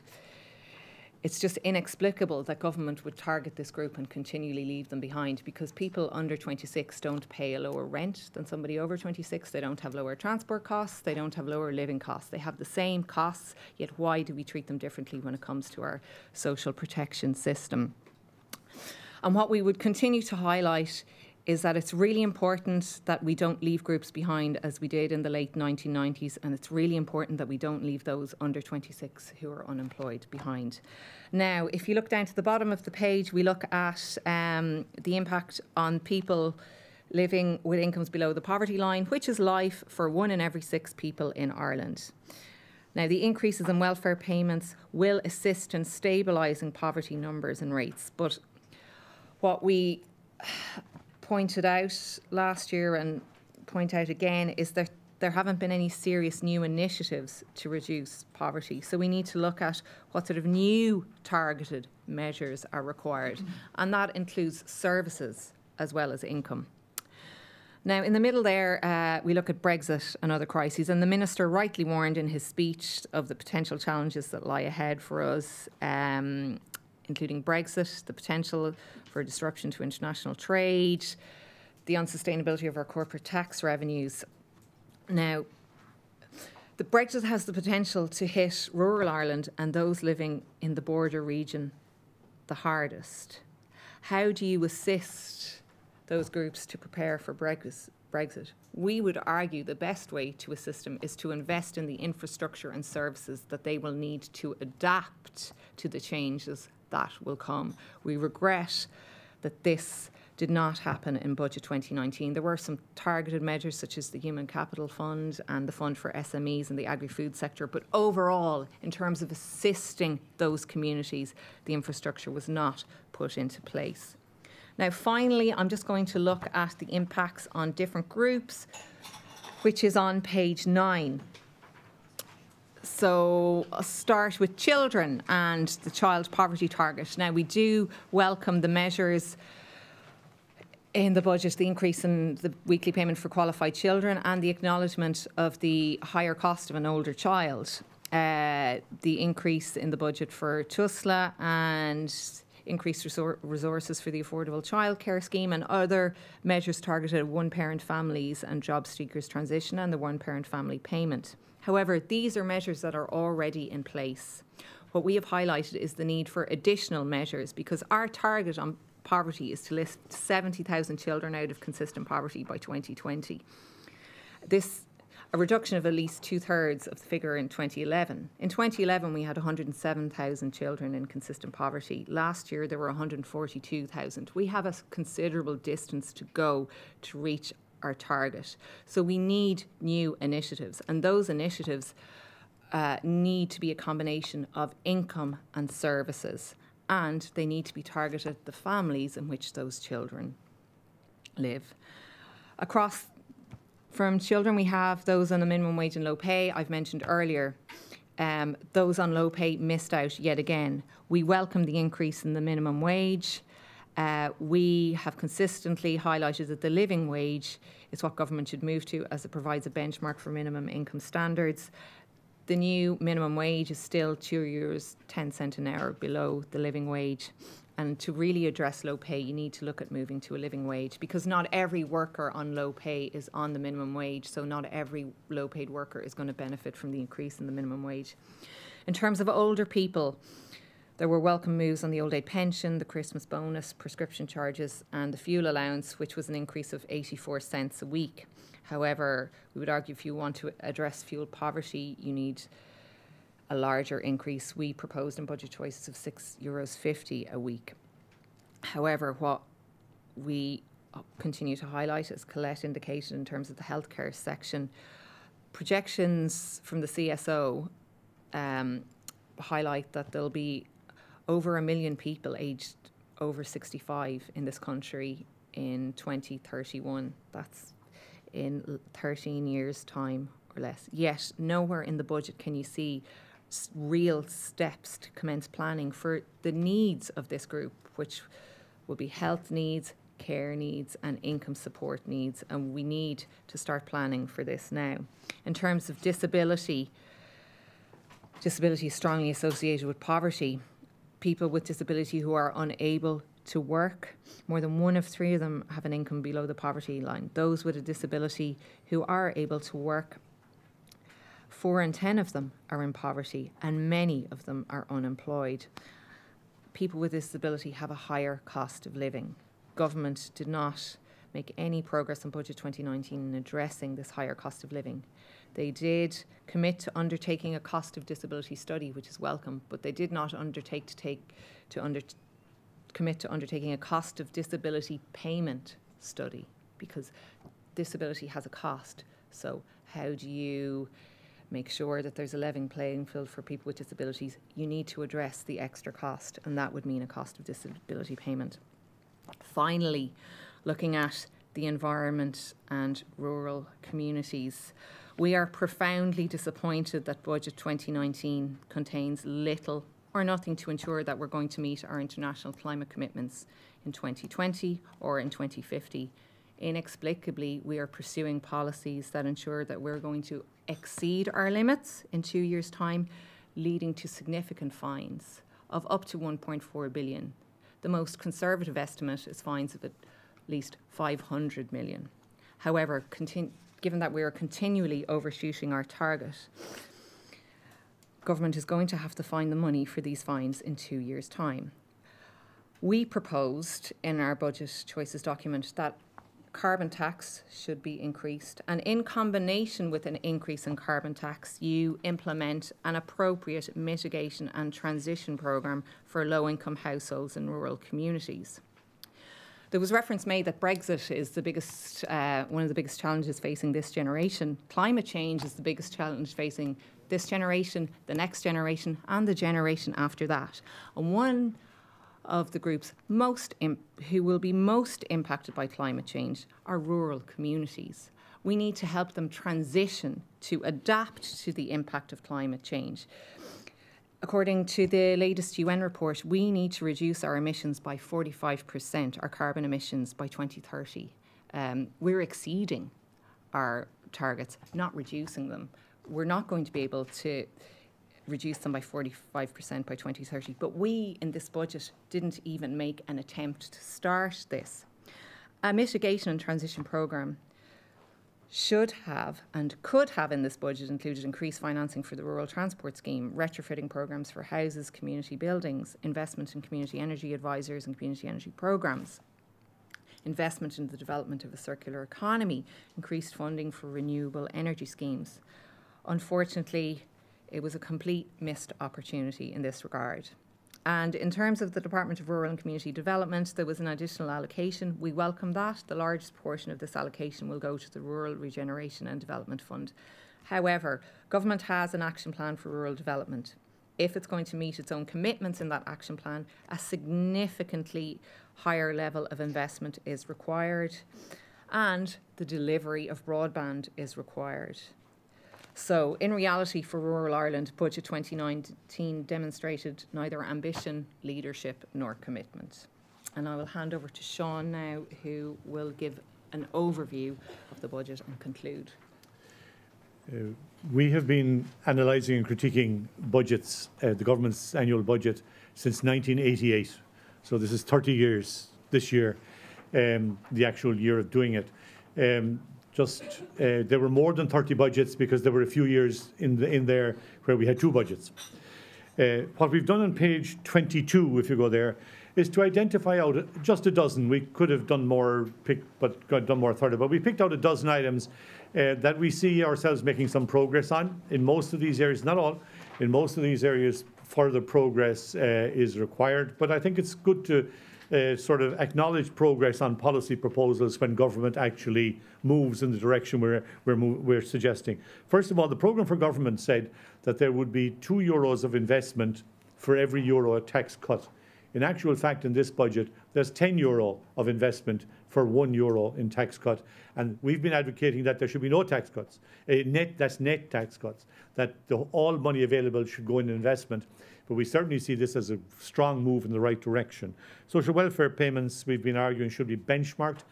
it's just inexplicable that government would target this group and continually leave them behind, because people under 26 don't pay a lower rent than somebody over 26. They don't have lower transport costs. They don't have lower living costs. They have the same costs, yet why do we treat them differently when it comes to our social protection system? And what we would continue to highlight is that it's really important that we don't leave groups behind as we did in the late 1990s, and it's really important that we don't leave those under 26 who are unemployed behind. Now, if you look down to the bottom of the page, we look at the impact on people living with incomes below the poverty line, which is life for 1 in every 6 people in Ireland. Now, the increases in welfare payments will assist in stabilising poverty numbers and rates. But what we pointed out last year and point out again is that there haven't been any serious new initiatives to reduce poverty. So we need to look at what sort of new targeted measures are required. And that includes services as well as income. Now, in the middle there, we look at Brexit and other crises, and the Minister rightly warned in his speech of the potential challenges that lie ahead for us, including Brexit, the potential for disruption to international trade, the unsustainability of our corporate tax revenues. Now, the Brexit has the potential to hit rural Ireland and those living in the border region the hardest. How do you assist those groups to prepare for Brexit? We would argue the best way to assist them is to invest in the infrastructure and services that they will need to adapt to the changes that will come. We regret that this did not happen in Budget 2019. There were some targeted measures such as the Human Capital Fund and the Fund for SMEs in the agri-food sector, but overall, in terms of assisting those communities, the infrastructure was not put into place. Now, finally, I'm just going to look at the impacts on different groups, which is on page 9. So I'll start with children and the child poverty target. Now, we do welcome the measures in the budget, the increase in the weekly payment for qualified children and the acknowledgement of the higher cost of an older child. The increase in the budget for TUSLA and increased resources for the Affordable Childcare Scheme and other measures targeted at one-parent families and job seekers transition and the one-parent family payment. However, these are measures that are already in place. What we have highlighted is the need for additional measures because our target on poverty is to lift 70,000 children out of consistent poverty by 2020. A reduction of at least 2/3 of the figure in 2011. In 2011, we had 107,000 children in consistent poverty. Last year, there were 142,000. We have a considerable distance to go to reach our target. So we need new initiatives, and those initiatives need to be a combination of income and services, and they need to be targeted at the families in which those children live. From children, we have those on the minimum wage and low pay. I've mentioned earlier, those on low pay missed out yet again. We welcome the increase in the minimum wage. We have consistently highlighted that the living wage is what government should move to as it provides a benchmark for minimum income standards. The new minimum wage is still €2.10 an hour below the living wage. And to really address low pay, you need to look at moving to a living wage because not every worker on low pay is on the minimum wage. So not every low paid worker is going to benefit from the increase in the minimum wage. In terms of older people, there were welcome moves on the old age pension, the Christmas bonus, prescription charges and the fuel allowance, which was an increase of 84 cents a week. However, we would argue if you want to address fuel poverty, you need a larger increase. We proposed in budget choices of €6.50 a week. However, what we continue to highlight, as Colette indicated in terms of the healthcare section, projections from the CSO highlight that there'll be over 1 million people aged over 65 in this country in 2031. That's in 13 years' time or less. Yet nowhere in the budget can you see real steps to commence planning for the needs of this group, which will be health needs, care needs and income support needs, and we need to start planning for this now. In terms of disability is strongly associated with poverty. People with disability who are unable to work, more than 1 of 3 of them have an income below the poverty line. Those with a disability who are able to work, 4 in 10 of them are in poverty and many of them are unemployed. People with disability have a higher cost of living. Government did not make any progress in Budget 2019 in addressing this higher cost of living. They did commit to undertaking a cost of disability study, which is welcome, but they did not commit to undertaking a cost of disability payment study. because disability has a cost. So how do you make sure that there's a level playing field for people with disabilities? You need to address the extra cost, and that would mean a cost of disability payment. Finally, looking at the environment and rural communities, we are profoundly disappointed that Budget 2019 contains little or nothing to ensure that we're going to meet our international climate commitments in 2020 or in 2050. Inexplicably, we are pursuing policies that ensure that we're going to exceed our limits in 2 years' time, leading to significant fines of up to 1.4 billion. The most conservative estimate is fines of at least 500 million. However, given that we are continually overshooting our target, government is going to have to find the money for these fines in 2 years' time. We proposed in our budget choices document that carbon tax should be increased, and in combination with an increase in carbon tax, you implement an appropriate mitigation and transition programme for low-income households in rural communities. There was reference made that Brexit is the biggest, one of the biggest challenges facing this generation. Climate change is the biggest challenge facing this generation, the next generation, and the generation after that. And one of the groups who will be most impacted by climate change are rural communities. We need to help them transition to adapt to the impact of climate change. According to the latest UN report, we need to reduce our emissions by 45%, our carbon emissions by 2030. We're exceeding our targets, not reducing them. We're not going to be able to reduce them by 45% by 2030, but we in this budget didn't even make an attempt to start this. A mitigation and transition programme should have and could have in this budget included increased financing for the rural transport scheme, retrofitting programmes for houses, community buildings, investment in community energy advisors and community energy programmes, investment in the development of a circular economy, increased funding for renewable energy schemes. Unfortunately, it was a complete missed opportunity in this regard. And in terms of the Department of Rural and Community Development, there was an additional allocation. We welcome that. The largest portion of this allocation will go to the Rural Regeneration and Development Fund. However, government has an action plan for rural development. If it's going to meet its own commitments in that action plan, a significantly higher level of investment is required, and the delivery of broadband is required. So, in reality, for rural Ireland, Budget 2019 demonstrated neither ambition, leadership, nor commitment. And I will hand over to Sean now, who will give an overview of the budget and conclude. We have been analysing and critiquing budgets, the government's annual budget, since 1988. So this is 30 years this year, the actual year of doing it. There were more than 30 budgets because there were a few years in there where we had 2 budgets. What we've done on page 22, if you go there, is to identify out just a dozen. We could have done more, done more 30, but we picked out a dozen items that we see ourselves making some progress on. In most of these areas, not all, in most of these areas, further progress is required. But I think it's good to sort of acknowledge progress on policy proposals when government actually moves in the direction we're suggesting. First of all, the programme for government said that there would be €2 of investment for every euro of tax cut. In actual fact, in this budget, there's €10 of investment for €1 in tax cut. And we've been advocating that there should be no tax cuts. That's net tax cuts, that all money available should go in investment. But we certainly see this as a strong move in the right direction. Social welfare payments, we've been arguing, should be benchmarked.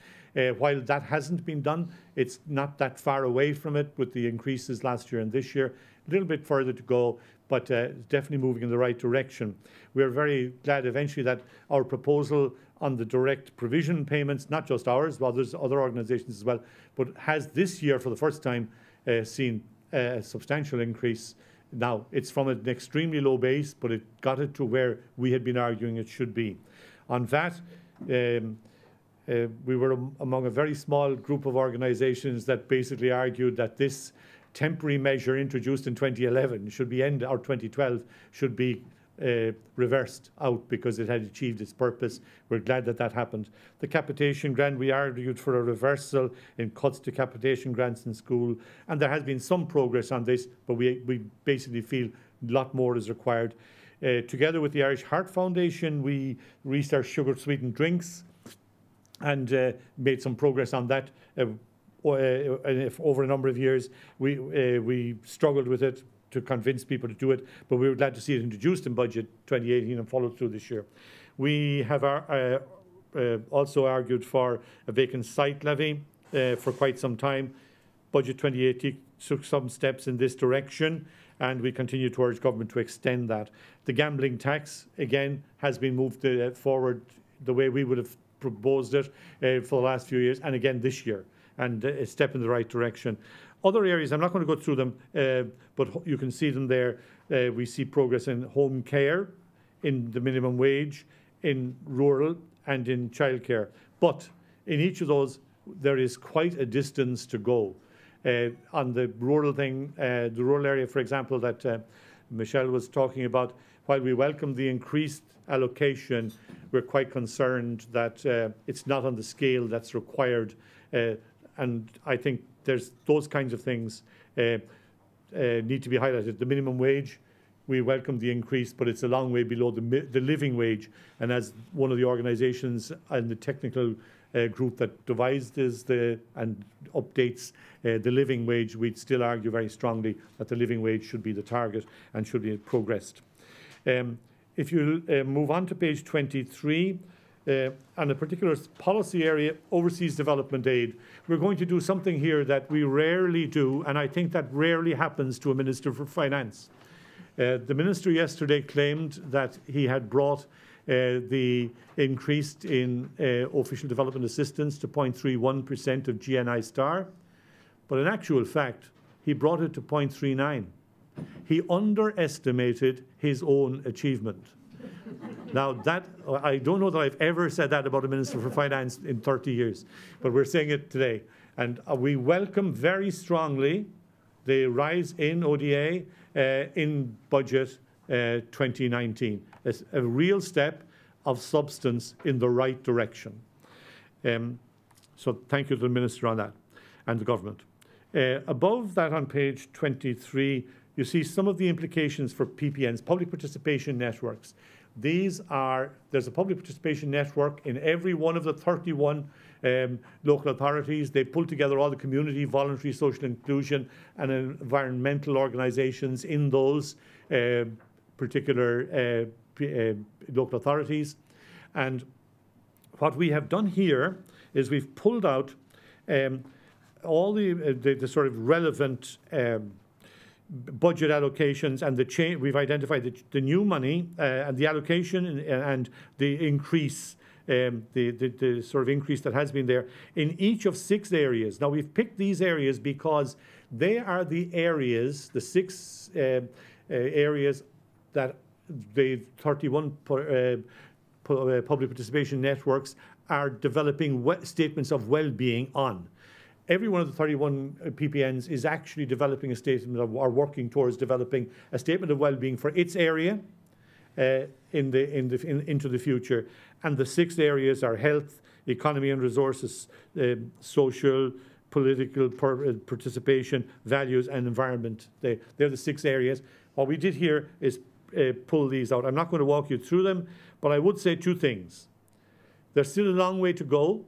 While that hasn't been done, it's not that far away from it with the increases last year and this year. A little bit further to go, but definitely moving in the right direction. We're very glad eventually that our proposal on the direct provision payments, not just ours, but there's other organisations as well, but has this year for the first time seen a substantial increase. Now, it's from an extremely low base, but it got it to where we had been arguing it should be. On VAT, we were among a very small group of organisations that basically argued that this temporary measure introduced in 2011 should be or 2012 should be reversed out because it had achieved its purpose. We're glad that that happened. The capitation grant, we argued for a reversal in cuts to capitation grants in school, and there has been some progress on this, but we basically feel a lot more is required. Together with the Irish Heart Foundation, we researched sugar-sweetened drinks and made some progress on that. Over a number of years, we struggled with it to convince people to do it, but we were glad to see it introduced in budget 2018 and followed through this year. We have also argued for a vacant site levy for quite some time. Budget 2018 took some steps in this direction, and we continue to urge government to extend that. The gambling tax, again, has been moved forward the way we would have proposed it for the last few years, and again this year, and a step in the right direction. Other areas, I'm not going to go through them, but you can see them there. We see progress in home care, in the minimum wage, in rural and in childcare. But in each of those, there is quite a distance to go. On the rural thing, the rural area, for example, that Michelle was talking about, while we welcome the increased allocation, we're quite concerned that it's not on the scale that's required. And I think there's those kinds of things need to be highlighted. The minimum wage, we welcome the increase, but it's a long way below the living wage. And as one of the organisations and the technical group that devised this and updates the living wage, we'd still argue very strongly that the living wage should be the target and should be progressed. If you move on to page 23, on a particular policy area, overseas development aid, we're going to do something here that we rarely do, and I think that rarely happens to a Minister for Finance. The Minister yesterday claimed that he had brought the increase in official development assistance to 0.31% of GNI star, but in actual fact, he brought it to 0.39. He underestimated his own achievement. Now, that I don't know that I've ever said that about a Minister for Finance in 30 years, but we're saying it today. And we welcome very strongly the rise in ODA in budget 2019. It's a real step of substance in the right direction. So thank you to the Minister on that and the government. Above that on page 23, you see some of the implications for PPNs, public participation networks. There's a public participation network in every one of the 31 local authorities. They pull together all the community, voluntary, social inclusion and environmental organisations in those particular local authorities. And what we have done here is we've pulled out all the sort of relevant budget allocations and we've identified the new money and the allocation and the increase, the sort of increase that has been there in each of 6 areas. Now, we've picked these areas because they are the areas, the 6 areas that the 31 public participation networks are developing statements of well-being on. Every one of the 31 PPNs is actually developing a statement of, or working towards developing a statement of well-being for its area into the future. And the 6 areas are health, economy and resources, social, political participation, values and environment. They're the 6 areas. What we did here is pull these out. I'm not going to walk you through them, but I would say 2 things. There's still a long way to go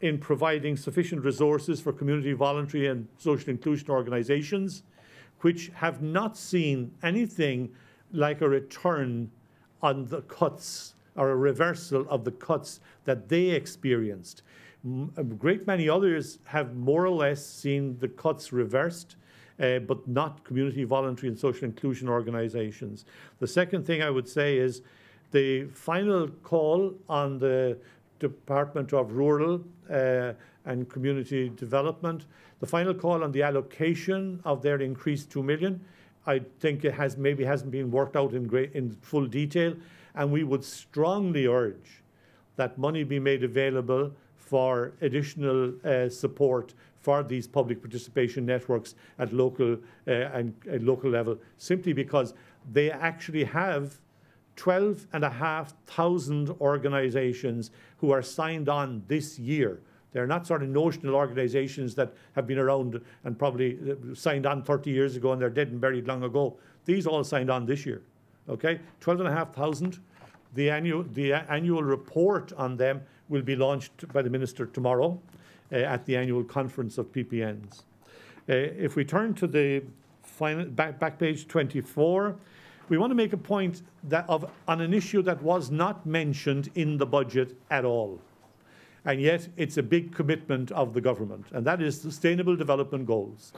in providing sufficient resources for community, voluntary and social inclusion organisations, which have not seen anything like a return on the cuts or a reversal of the cuts that they experienced. A great many others have more or less seen the cuts reversed, but not community, voluntary and social inclusion organisations. The second thing I would say is the final call on the Department of Rural and Community Development, the final call on the allocation of their increased 2 million, I think it maybe hasn't been worked out in full detail, and we would strongly urge that money be made available for additional support for these public participation networks at local and local level, simply because they actually have 12,500 organisations who are signed on this year. They're not sort of notional organisations that have been around and probably signed on 30 years ago and they're dead and buried long ago. These all signed on this year. Okay, 12,500. The annual report on them will be launched by the Minister tomorrow at the annual conference of PPNs. If we turn to the final back page 24, we want to make a point that on an issue that was not mentioned in the budget at all. And yet it's a big commitment of the government, and that is Sustainable Development Goals,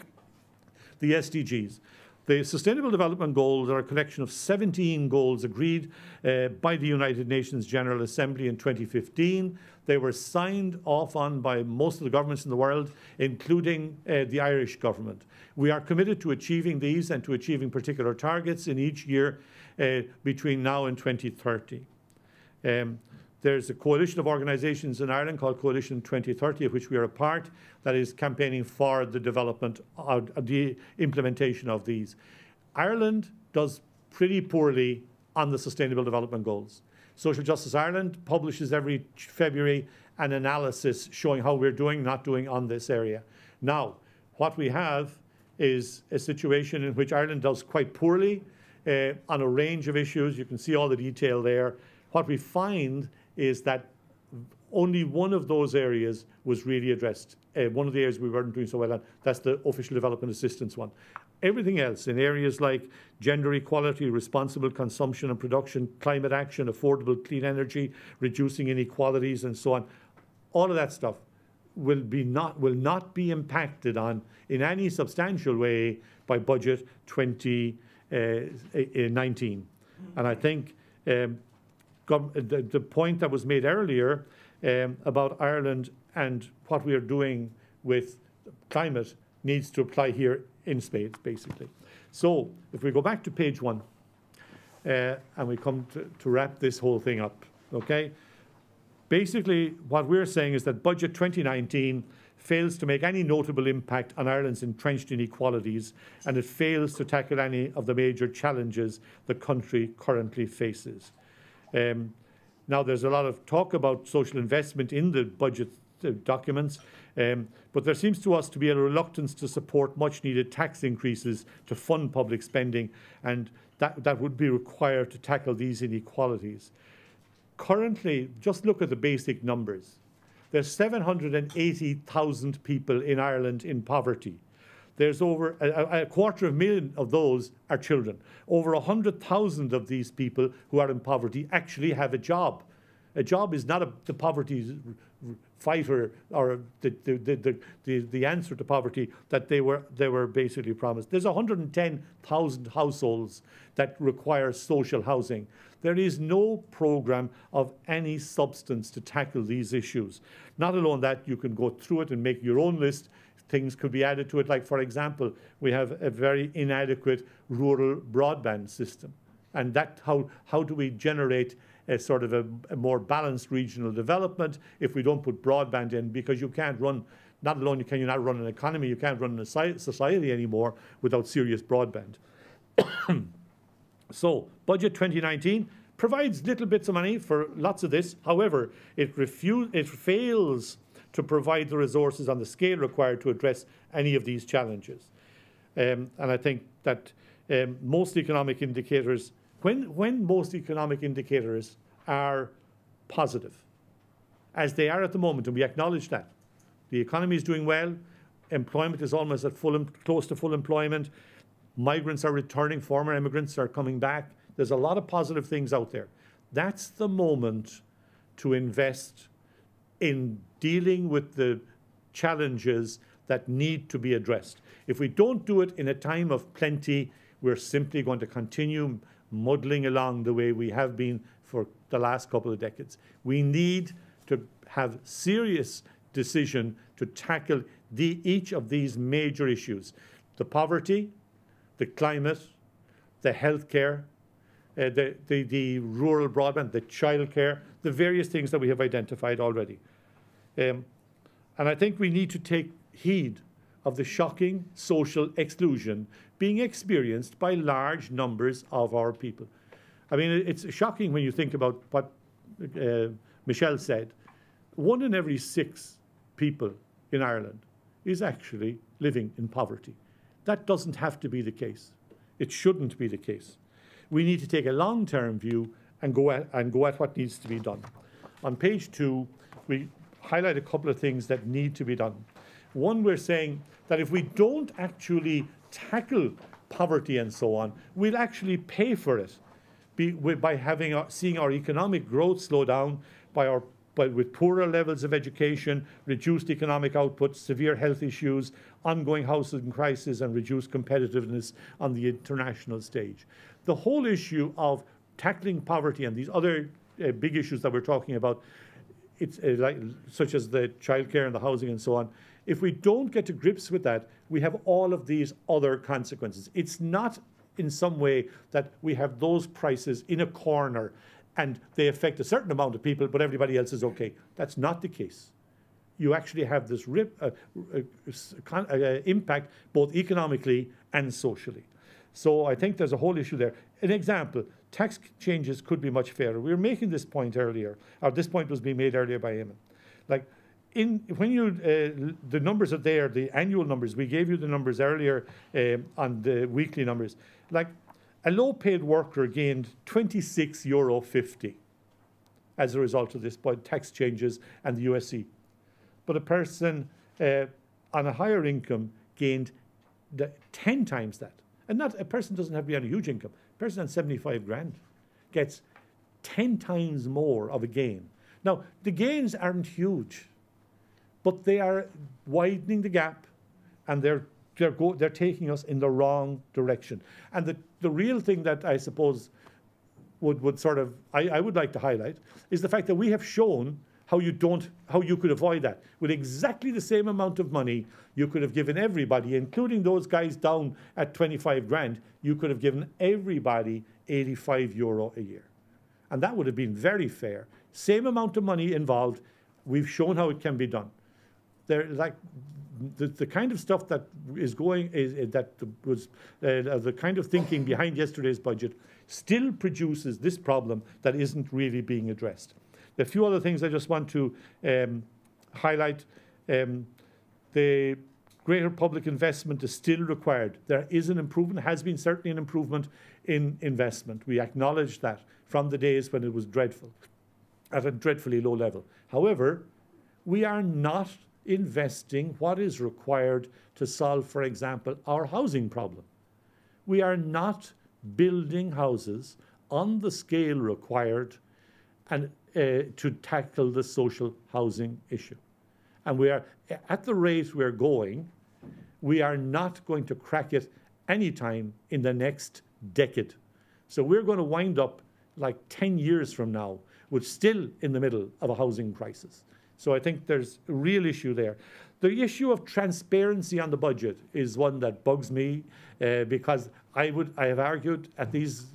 the SDGs. The Sustainable Development Goals are a collection of 17 goals agreed by the United Nations General Assembly in 2015. They were signed off on by most of the governments in the world, including the Irish government. We are committed to achieving these and to achieving particular targets in each year between now and 2030. There's a coalition of organisations in Ireland called Coalition 2030, of which we are a part, that is campaigning for the development of the implementation of these. Ireland does pretty poorly on the Sustainable Development Goals. Social Justice Ireland publishes every February an analysis showing how we're doing, not doing on this area. Now, what we have is a situation in which Ireland does quite poorly on a range of issues. You can see all the detail there. What we find is that only one of those areas was really addressed. One of the areas we weren't doing so well on, that's the official development assistance one. Everything else in areas like gender equality, responsible consumption and production, climate action, affordable clean energy, reducing inequalities and so on, all of that stuff will not be impacted on in any substantial way by budget 2019. And I think the point that was made earlier about Ireland and what we are doing with climate needs to apply here in spades, basically. So if we go back to page 1 and we come to wrap this whole thing up, okay? Basically, what we're saying is that budget 2019 fails to make any notable impact on Ireland's entrenched inequalities, and it fails to tackle any of the major challenges the country currently faces. Now, there's a lot of talk about social investment in the budget documents, but there seems to us to be a reluctance to support much-needed tax increases to fund public spending, and that would be required to tackle these inequalities. Currently, just look at the basic numbers. There's 780,000 people in Ireland in poverty. There's over a 250,000 of those are children. Over 100,000 of these people who are in poverty actually have a job. A job is not the poverty fighter or the answer to poverty that they were basically promised. There's 110,000 households that require social housing. There is no program of any substance to tackle these issues. Not alone that, you can go through it and make your own list. Things could be added to it, like, for example, we have a very inadequate rural broadband system. And that how do we generate a sort of a more balanced regional development if we don't put broadband in? Because you can't run, not alone can you not run an economy, you can't run a society anymore without serious broadband. So, budget 2019 provides little bits of money for lots of this. However, it fails to provide the resources on the scale required to address any of these challenges. And I think that most economic indicators, when most economic indicators are positive, as they are at the moment, and we acknowledge that, the economy is doing well, employment is almost at close to full employment, migrants are returning, former immigrants are coming back, there's a lot of positive things out there. That's the moment to invest in dealing with the challenges that need to be addressed. If we don't do it in a time of plenty, we're simply going to continue muddling along the way we have been for the last couple of decades. We need to have serious decision to tackle each of these major issues: the poverty, the climate, the healthcare, the rural broadband, the childcare, the various things that we have identified already. And I think we need to take heed of the shocking social exclusion being experienced by large numbers of our people. I mean, it's shocking when you think about what Michelle said. 1 in every 6 people in Ireland is actually living in poverty. That doesn't have to be the case. It shouldn't be the case. We need to take a long-term view and go at what needs to be done. On page 2, we highlight a couple of things that need to be done. One, we're saying that if we don't actually tackle poverty and so on, we'll actually pay for it by seeing our economic growth slow down, with poorer levels of education, reduced economic output, severe health issues, ongoing housing crisis, and reduced competitiveness on the international stage. The whole issue of tackling poverty and these other big issues that we're talking about, it's such as the childcare and the housing and so on, if we don't get to grips with that, we have all of these other consequences. It's not in some way that we have those prices in a corner and they affect a certain amount of people, but everybody else is okay. That's not the case. You actually have this impact both economically and socially. So I think there's a whole issue there. An example, tax changes could be much fairer. We were making this point earlier, or this point was being made earlier by Eamon. Like, the numbers are there, the annual numbers, we gave you the numbers earlier on the weekly numbers. Like, a low-paid worker gained €26.50 as a result of this by tax changes and the USC. But a person on a higher income gained 10 times that. And not a person doesn't have to be on a huge income. A person on 75 grand gets 10 times more of a gain. Now, the gains aren't huge, but they are widening the gap, and they're taking us in the wrong direction. And the real thing that I suppose would sort of I would like to highlight is the fact that we have shown how you could avoid that. With exactly the same amount of money, you could have given everybody, including those guys down at 25 grand, you could have given everybody €85 a year. And that would have been very fair. Same amount of money involved. We've shown how it can be done. The kind of stuff that is going, the kind of thinking behind yesterday's budget still produces this problem that isn't really being addressed. A few other things I just want to highlight. The greater public investment is still required. There is an improvement, has been certainly an improvement in investment. We acknowledge that from the days when it was dreadful, at a dreadfully low level. However, we are not investing what is required to solve, for example, our housing problem. We are not building houses on the scale required and to tackle the social housing issue. And we are, at the rate we're going, we are not going to crack it anytime in the next decade. So we're going to wind up like 10 years from now, with still in the middle of a housing crisis. So I think there's a real issue there. The issue of transparency on the budget is one that bugs me because I have argued at these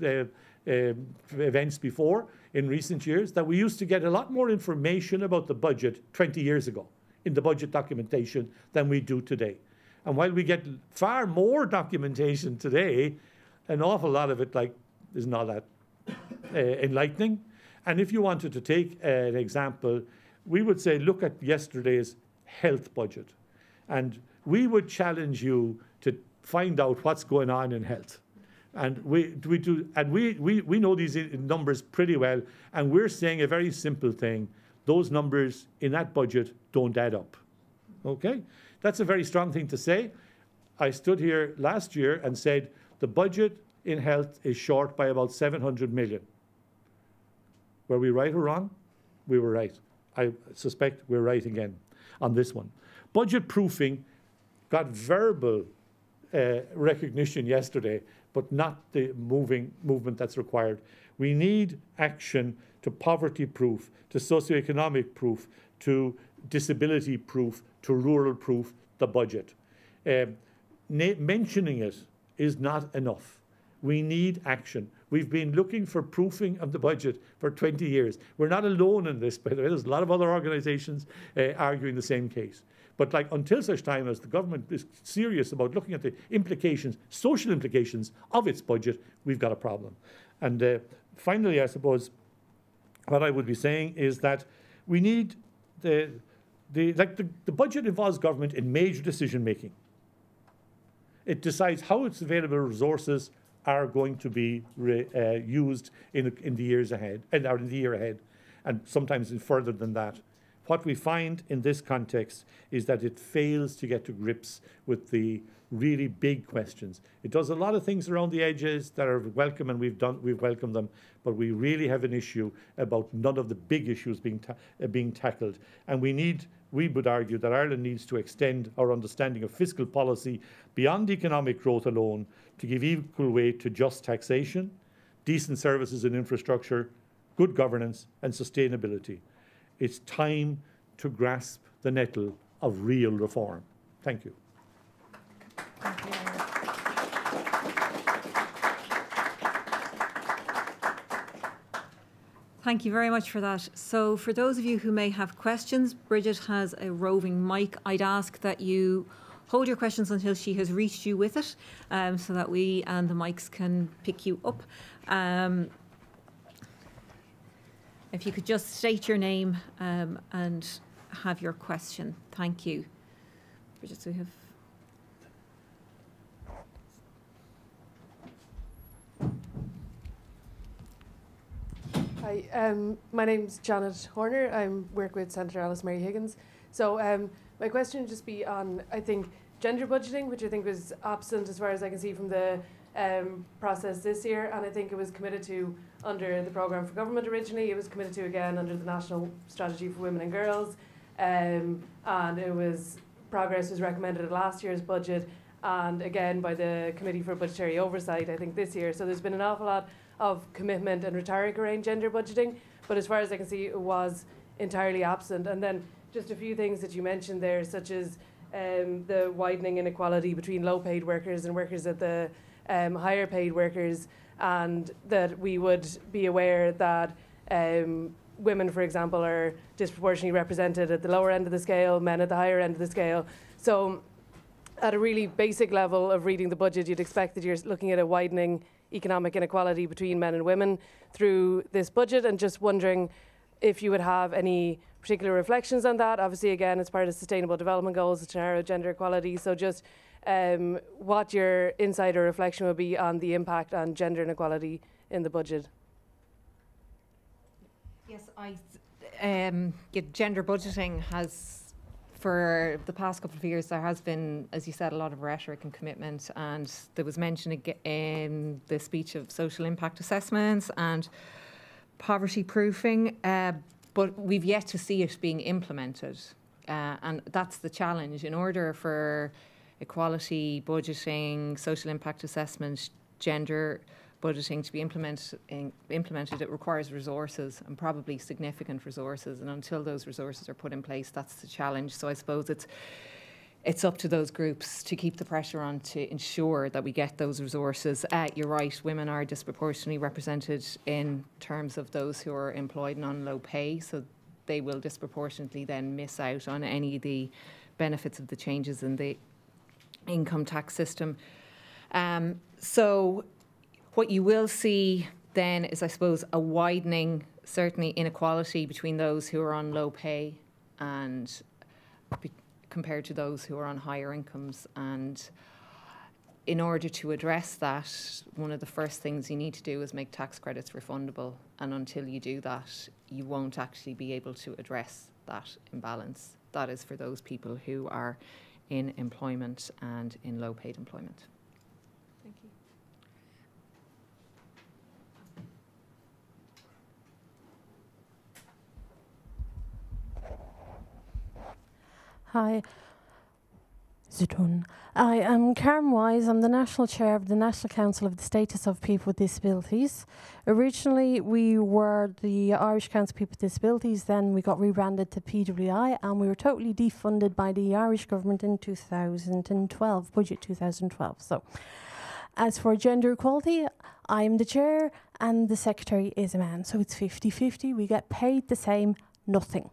events before in recent years that we used to get a lot more information about the budget 20 years ago in the budget documentation than we do today. And while we get far more documentation today, an awful lot of it is not that enlightening. And if you wanted to take an example, we would say, look at yesterday's health budget. And we would challenge you to find out what's going on in health. And we know these numbers pretty well, and we're saying a very simple thing. Those numbers in that budget don't add up. Okay? That's a very strong thing to say. I stood here last year and said the budget in health is short by about 700 million. Were we right or wrong? We were right. I suspect we're right again on this one. Budget proofing got verbal recognition yesterday, but not the movement that's required. We need action to poverty proof, to socioeconomic proof, to disability proof, to rural proof the budget. Mentioning it is not enough. We need action. We've been looking for proofing of the budget for 20 years. We're not alone in this, by the way. There's a lot of other organisations arguing the same case. But until such time as the government is serious about looking at the implications, social implications of its budget, we've got a problem. And finally, I suppose, what I would be saying is that we need the budget involves government in major decision making. It decides how its available resources are going to be used in the years ahead, or in the year ahead, and sometimes further than that. What we find in this context is that it fails to get to grips with the really big questions. It does a lot of things around the edges that are welcome, and we've welcomed them, but we really have an issue about none of the big issues being tackled. And we would argue that Ireland needs to extend our understanding of fiscal policy beyond economic growth alone to give equal weight to just taxation, decent services and infrastructure, good governance and sustainability. It's time to grasp the nettle of real reform. Thank you. Thank you. Thank you very much for that. So for those of you who may have questions, Bridget has a roving mic. I'd ask that you hold your questions until she has reached you with it, so that we and the mics can pick you up. If you could just state your name and have your question. Thank you. Bridget, so we have... Hi, my name's Janet Horner. I work with Senator Alice Mary Higgins. So my question would just be on, I think, gender budgeting, which I think was absent as far as I can see from the process this year, and I think it was committed to under the programme for government originally. It was committed to again under the National Strategy for Women and Girls, and progress was recommended at last year's budget, and again by the Committee for Budgetary Oversight, I think this year. So there's been an awful lot of commitment and rhetoric around gender budgeting, but as far as I can see, it was entirely absent. And then just a few things that you mentioned there, such as the widening inequality between low-paid workers and workers at the higher-paid workers, and that we would be aware that women, for example, are disproportionately represented at the lower end of the scale, men at the higher end of the scale. So at a really basic level of reading the budget, you'd expect that you're looking at a widening economic inequality between men and women through this budget, and just wondering if you would have any particular reflections on that. Obviously, again, it's part of Sustainable Development Goals to narrow gender equality. So just what your insight or reflection would be on the impact on gender inequality in the budget. Yes, gender budgeting has, for the past couple of years, there has been, as you said, a lot of rhetoric and commitment, and there was mention in the speech of social impact assessments and poverty proofing, but we've yet to see it being implemented, and that's the challenge. In order for equality budgeting, social impact assessment, gender budgeting to be implemented, it requires resources, and probably significant resources. And until those resources are put in place, that's the challenge. So I suppose it's up to those groups to keep the pressure on to ensure that we get those resources. You're right, women are disproportionately represented in terms of those who are employed and on low pay, so they will disproportionately then miss out on any of the benefits of the changes in the income tax system. So what you will see then is, I suppose, a widening, certainly, inequality between those who are on low pay and compared to those who are on higher incomes. And in order to address that, one of the first things you need to do is make tax credits refundable. And until you do that, you won't actually be able to address that imbalance. That is for those people who are in employment and in low paid employment. Thank you. Hi, Zutun. I am Karen Wise. I'm the National Chair of the National Council of the Status of People with Disabilities. Originally, we were the Irish Council of People with Disabilities, then we got rebranded to PWI, and we were totally defunded by the Irish government in 2012, budget 2012. So As for gender equality, I'm the chair and the secretary is a man. So it's 50-50. We get paid the same, nothing.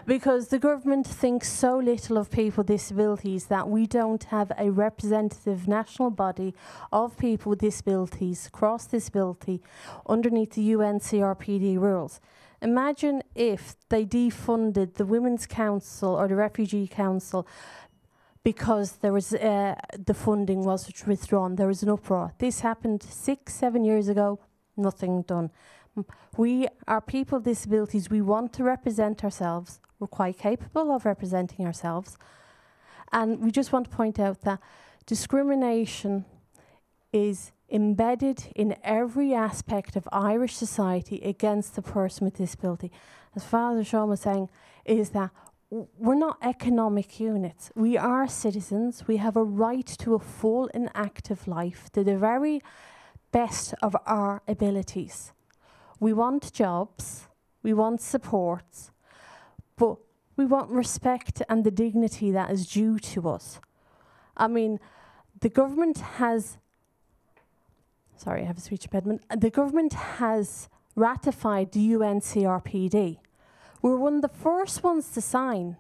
Because the government thinks so little of people with disabilities that we don't have a representative national body of people with disabilities, cross disability, underneath the UN CRPD rules. Imagine if they defunded the Women's Council or the Refugee Council because there was the funding was withdrawn. There was an uproar. This happened 6-7 years ago, nothing done. We are people with disabilities. We want to represent ourselves. We're quite capable of representing ourselves. And we just want to point out that discrimination is embedded in every aspect of Irish society against the person with disability. As Father Sean was saying, is that we're not economic units. We are citizens. We have a right to a full and active life to the very best of our abilities. We want jobs, we want supports, but we want respect and the dignity that is due to us. I mean, the government has, sorry, I have a speech impediment. The government has ratified the UN CRPD. We're one of the first ones to sign.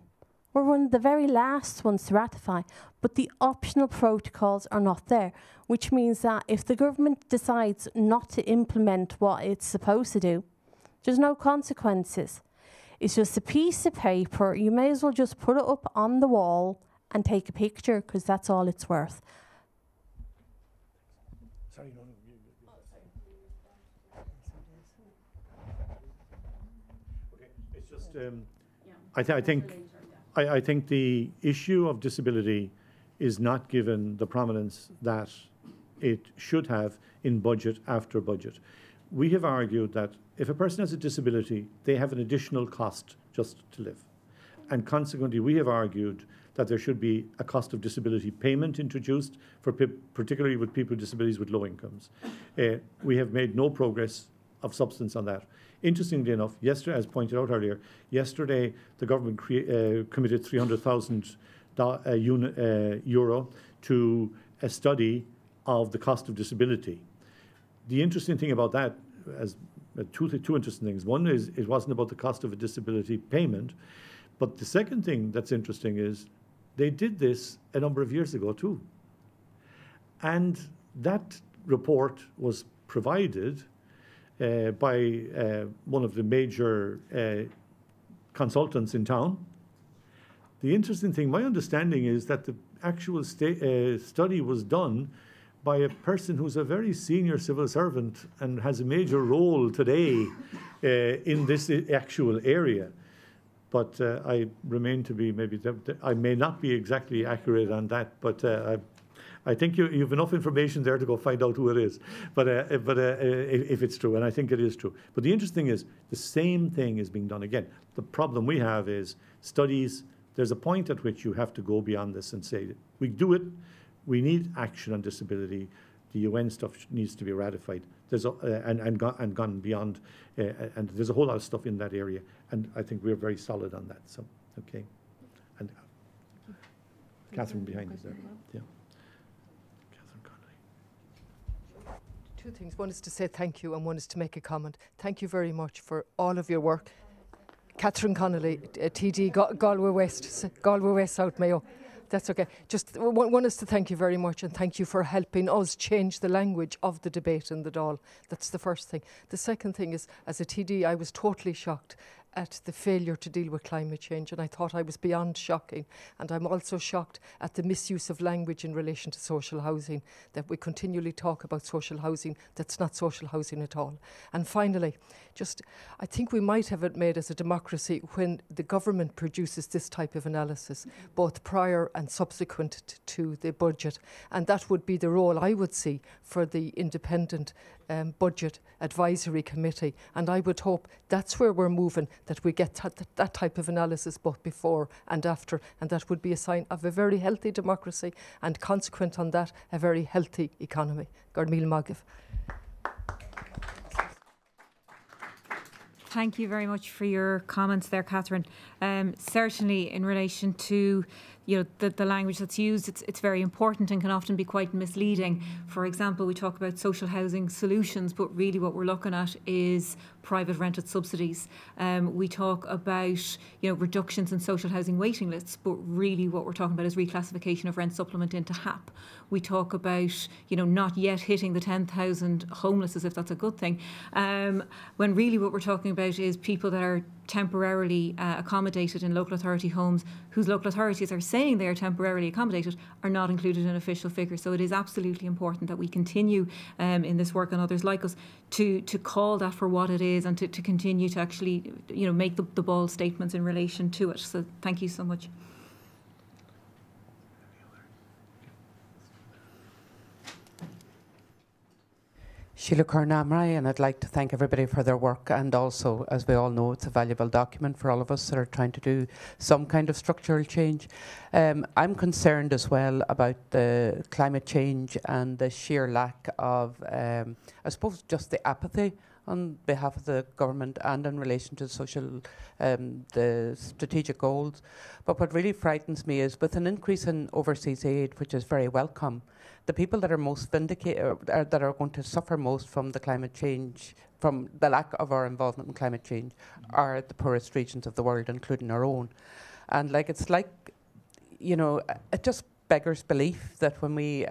We're one of the very last ones to ratify, but the optional protocols are not there, which means that if the government decides not to implement what it's supposed to do, there's no consequences. It's just a piece of paper. You may as well just put it up on the wall and take a picture, because that's all it's worth. Sorry, no. Okay, it's just. I think the issue of disability is not given the prominence that it should have in budget after budget. We have argued that if a person has a disability, they have an additional cost just to live. And consequently, we have argued that there should be a cost of disability payment introduced, for particularly with people with disabilities with low incomes. We have made no progress of substance on that. Interestingly enough, yesterday, as pointed out earlier, yesterday the government committed €300,000 euro to a study of the cost of disability. The interesting thing about that, as two interesting things. One is it wasn't about the cost of a disability payment, but the second thing that's interesting is they did this a number of years ago too. And that report was provided by one of the major consultants in town. The interesting thing, my understanding is that the actual study was done by a person who's a very senior civil servant and has a major role today in this actual area. But I remain to be I may not be exactly accurate on that, but I think you've enough information there to go find out who it is, but if it's true, and I think it is true. But the interesting thing is the same thing is being done again. The problem we have is studies. There's a point at which you have to go beyond this and say, we do it, we need action on disability, the UN stuff needs to be ratified. There's and gone beyond, and there's a whole lot of stuff in that area, and I think we're very solid on that. So, okay. And Catherine behind us there. Yeah. Two things. One is to say thank you, and one is to make a comment. Thank you very much for all of your work. Catherine Connolly, TD, Galway West, South Mayo. That's okay. Just one is to thank you very much, and thank you for helping us change the language of the debate in the Dáil. That's the first thing. The second thing is, as a TD, I was totally shocked at the failure to deal with climate change, and I thought I was beyond shocking. And I'm also shocked at the misuse of language in relation to social housing, that we continually talk about social housing that's not social housing at all. And finally, I think we might have it made as a democracy when the government produces this type of analysis, both prior and subsequent to the budget. And that would be the role I would see for the independent budget advisory committee. And I would hope that's where we're moving, that we get that type of analysis both before and after. And that would be a sign of a very healthy democracy, and consequent on that, a very healthy economy. Garmil Magav. Thank you very much for your comments there, Catherine. Certainly in relation to the language that's used, it's very important and can often be quite misleading. For example, we talk about social housing solutions, but really what we're looking at is private rented subsidies. We talk about reductions in social housing waiting lists, but really what we're talking about is reclassification of rent supplement into HAP. We talk about not yet hitting the 10,000 homeless as if that's a good thing, when really what we're talking about is people that are temporarily accommodated in local authority homes, whose local authorities are saying they are temporarily accommodated, are not included in official figures. So it is absolutely important that we continue in this work, and others like us, to call that for what it is, and to continue to actually make the bold statements in relation to it. So thank you so much. Sheila Kernamrai, and I'd like to thank everybody for their work, and also, as we all know, it's a valuable document for all of us that are trying to do some kind of structural change. I'm concerned as well about the climate change and the sheer lack of, I suppose, just the apathy on behalf of the government and in relation to the strategic goals. But what really frightens me is, with an increase in overseas aid, which is very welcome, the people that are most vindicated, that are going to suffer most from the climate change, from the lack of our involvement in climate change, are the poorest regions of the world, including our own. And it just beggars belief that when we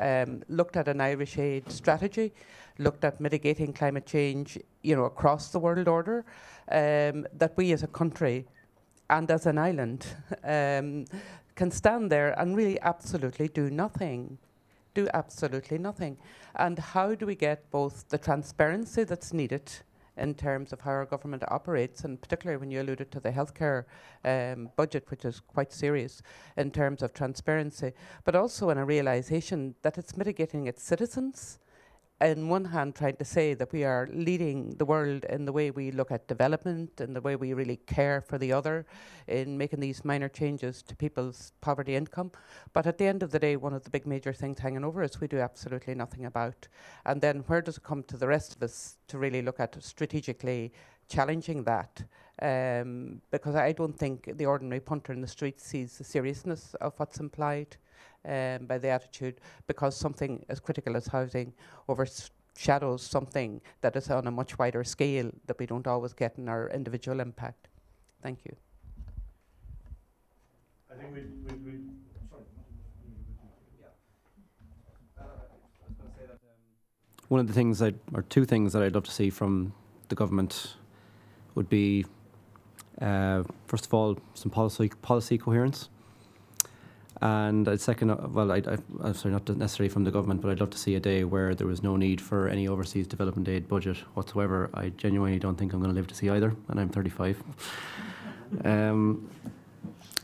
looked at an Irish aid strategy, looked at mitigating climate change, across the world order, that we as a country and as an island can stand there and really absolutely do nothing. Do absolutely nothing. And how do we get both the transparency that's needed in terms of how our government operates, and particularly when you alluded to the healthcare budget, which is quite serious in terms of transparency, but also in a realisation that it's mitigating its citizens. On one hand, trying to say that we are leading the world in the way we look at development and the way we really care for the other in making these minor changes to people's poverty income. But at the end of the day, one of the big major things hanging over us we do absolutely nothing about. And then where does it come to the rest of us to really look at strategically challenging that? Because I don't think the ordinary punter in the street sees the seriousness of what's implied by the attitude, because something as critical as housing overshadows something that is on a much wider scale that we don't always get in our individual impact. Thank you. I think we sorry. One of the things or two things that I'd love to see from the government would be, first of all, some policy coherence. And second, I'm sorry, not necessarily from the government, but I'd love to see a day where there was no need for any overseas development aid budget whatsoever. I genuinely don't think I'm going to live to see either, and I'm 35.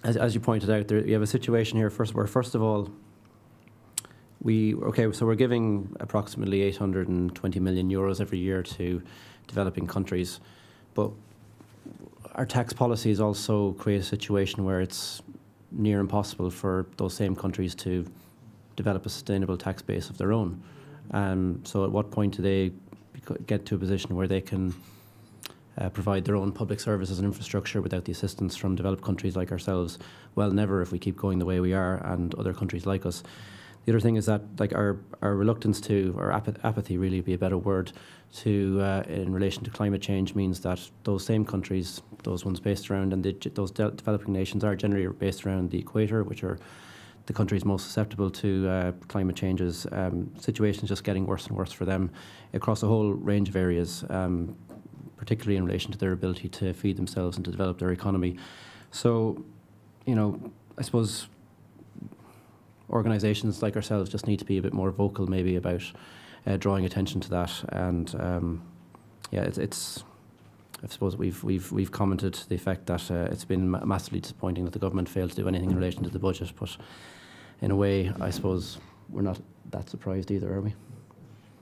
As you pointed out, you have a situation here where, first of all, so we're giving approximately 820 million euros every year to developing countries, but our tax policies also create a situation where it's near impossible for those same countries to develop a sustainable tax base of their own. So at what point do they get to a position where they can provide their own public services and infrastructure without the assistance from developed countries like ourselves? Well, never, if we keep going the way we are, and other countries like us. The other thing is that our reluctance to, or apathy really would be a better word, to in relation to climate change means that those same countries, those ones based around, and those developing nations are generally based around the equator, which are the countries most susceptible to climate changes. Situations just getting worse and worse for them across a whole range of areas, particularly in relation to their ability to feed themselves and to develop their economy. So, I suppose organisations like ourselves just need to be a bit more vocal, maybe, about drawing attention to that. And it's I suppose we've commented the fact that it's been massively disappointing that the government failed to do anything in relation to the budget. But in a way, I suppose we're not that surprised either, are we?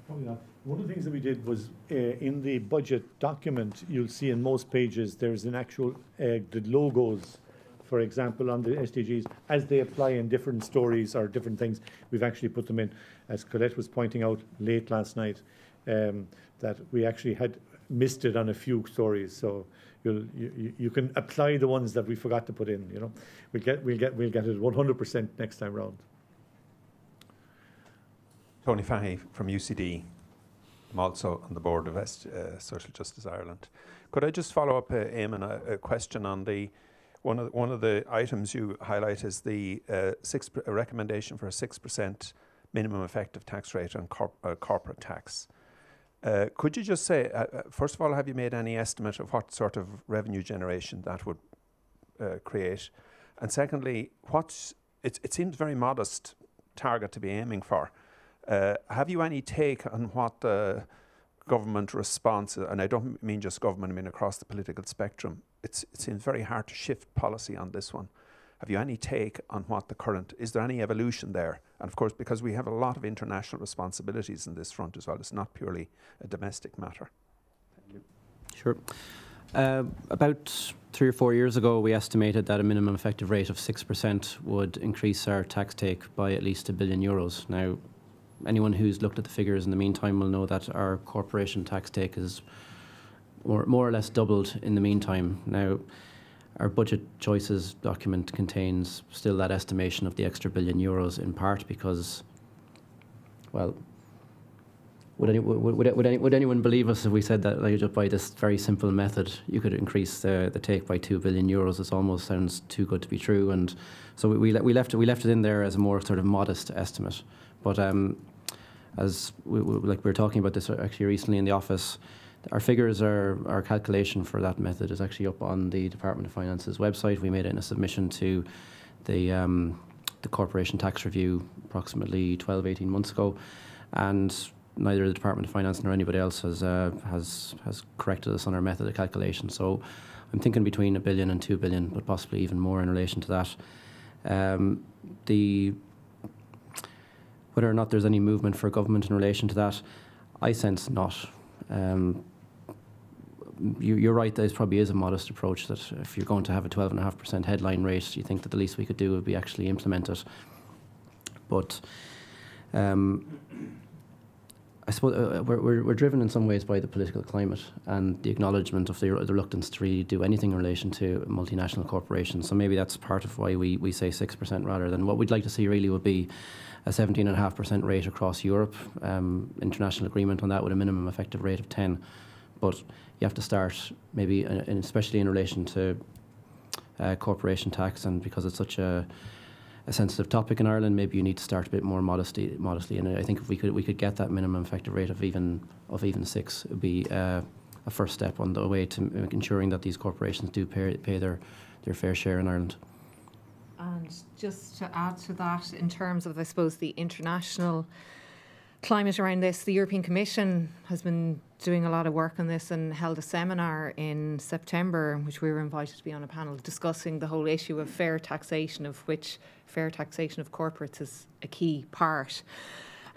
Probably not. One of the things that we did was in the budget document, you'll see in most pages there's an actual the logos, for example, on the SDGs, as they apply in different stories or different things. We've actually put them in, as Colette was pointing out late last night, that we actually had missed it on a few stories. So you can apply the ones that we forgot to put in. You know, we'll get it 100% next time round. Tony Fahey from UCD. I'm also on the board of Social Justice Ireland. Could I just follow up, Eamon, a question on the one of the items you highlight is the a recommendation for a 6% minimum effective tax rate on corporate tax. Could you just say, first of all, have you made any estimate of what sort of revenue generation that would create? And secondly, it seems a very modest target to be aiming for. Have you any take on what the government response, and I don't mean just government, I mean across the political spectrum, it seems very hard to shift policy on this one. Have you any take on what the current, is there any evolution there? And of course, because we have a lot of international responsibilities in this front as well, it's not purely a domestic matter. Thank you. Sure. About 3 or 4 years ago, we estimated that a minimum effective rate of 6% would increase our tax take by at least €1 billion. Now, anyone who's looked at the figures in the meantime will know that our corporation tax take is more or less doubled in the meantime. Now, our budget choices document contains still that estimation of the extra €1 billion, in part because, well, would anyone believe us if we said that just by this very simple method you could increase the take by €2 billion? It almost sounds too good to be true, and so we left it in there as a more sort of modest estimate. But as we were talking about this actually recently in the office, our figures our calculation for that method is actually up on the Department of Finance's website. We made it in a submission to the Corporation Tax Review approximately 12-18 months ago, and neither the Department of Finance nor anybody else has corrected us on our method of calculation. So I'm thinking between $1 billion and $2 billion, but possibly even more in relation to that. Whether or not there's any movement for government in relation to that, I sense not. You're right, there probably is a modest approach that if you're going to have a 12.5% headline rate, you think that the least we could do would be actually implement it. But I suppose we're driven in some ways by the political climate and the acknowledgement of the reluctance to really do anything in relation to multinational corporations. So maybe that's part of why we say 6% rather than what we'd like to see really would be a 17.5% rate across Europe, international agreement on that with a minimum effective rate of 10. But you have to start maybe, especially in relation to corporation tax, and because it's such a sensitive topic in Ireland, maybe you need to start a bit more modestly. And I think if we could get that minimum effective rate of even 6, it would be a first step on the way to ensuring that these corporations do pay their fair share in Ireland. And just to add to that, in terms of, I suppose, the international climate around this, the European Commission has been doing a lot of work on this and held a seminar in September in which we were invited to be on a panel discussing the whole issue of fair taxation, of which fair taxation of corporates is a key part.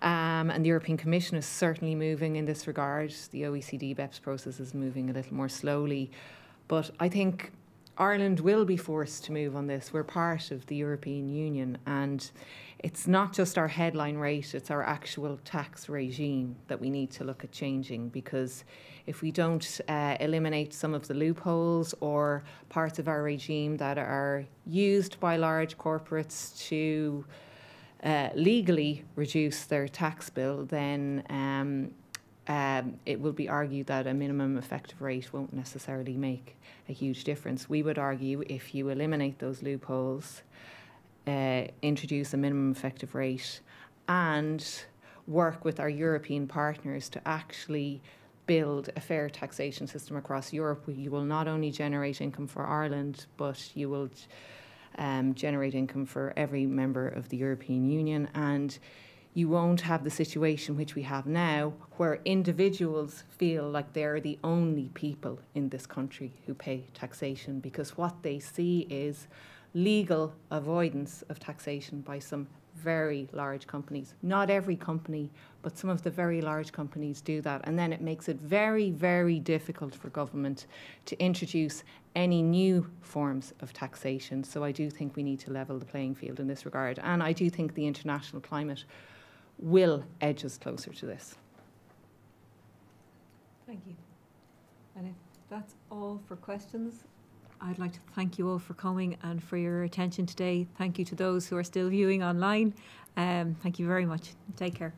And the European Commission is certainly moving in this regard. The OECD BEPS process is moving a little more slowly. But I think Ireland will be forced to move on this. We're part of the European Union, and it's not just our headline rate, it's our actual tax regime that we need to look at changing, because if we don't eliminate some of the loopholes or parts of our regime that are used by large corporates to legally reduce their tax bill, then it will be argued that a minimum effective rate won't necessarily make a huge difference. We would argue if you eliminate those loopholes, introduce a minimum effective rate, and work with our European partners to actually build a fair taxation system across Europe, you will not only generate income for Ireland, but you will generate income for every member of the European Union, and you won't have the situation which we have now where individuals feel like they're the only people in this country who pay taxation, because what they see is legal avoidance of taxation by some very large companies. Not every company, but some of the very large companies do that. And then it makes it very, very difficult for government to introduce any new forms of taxation. So I do think we need to level the playing field in this regard. And I do think the international climate will edge us closer to this. Thank you. Anna? That's all for questions. I'd like to thank you all for coming and for your attention today. Thank you to those who are still viewing online. Thank you very much. Take care.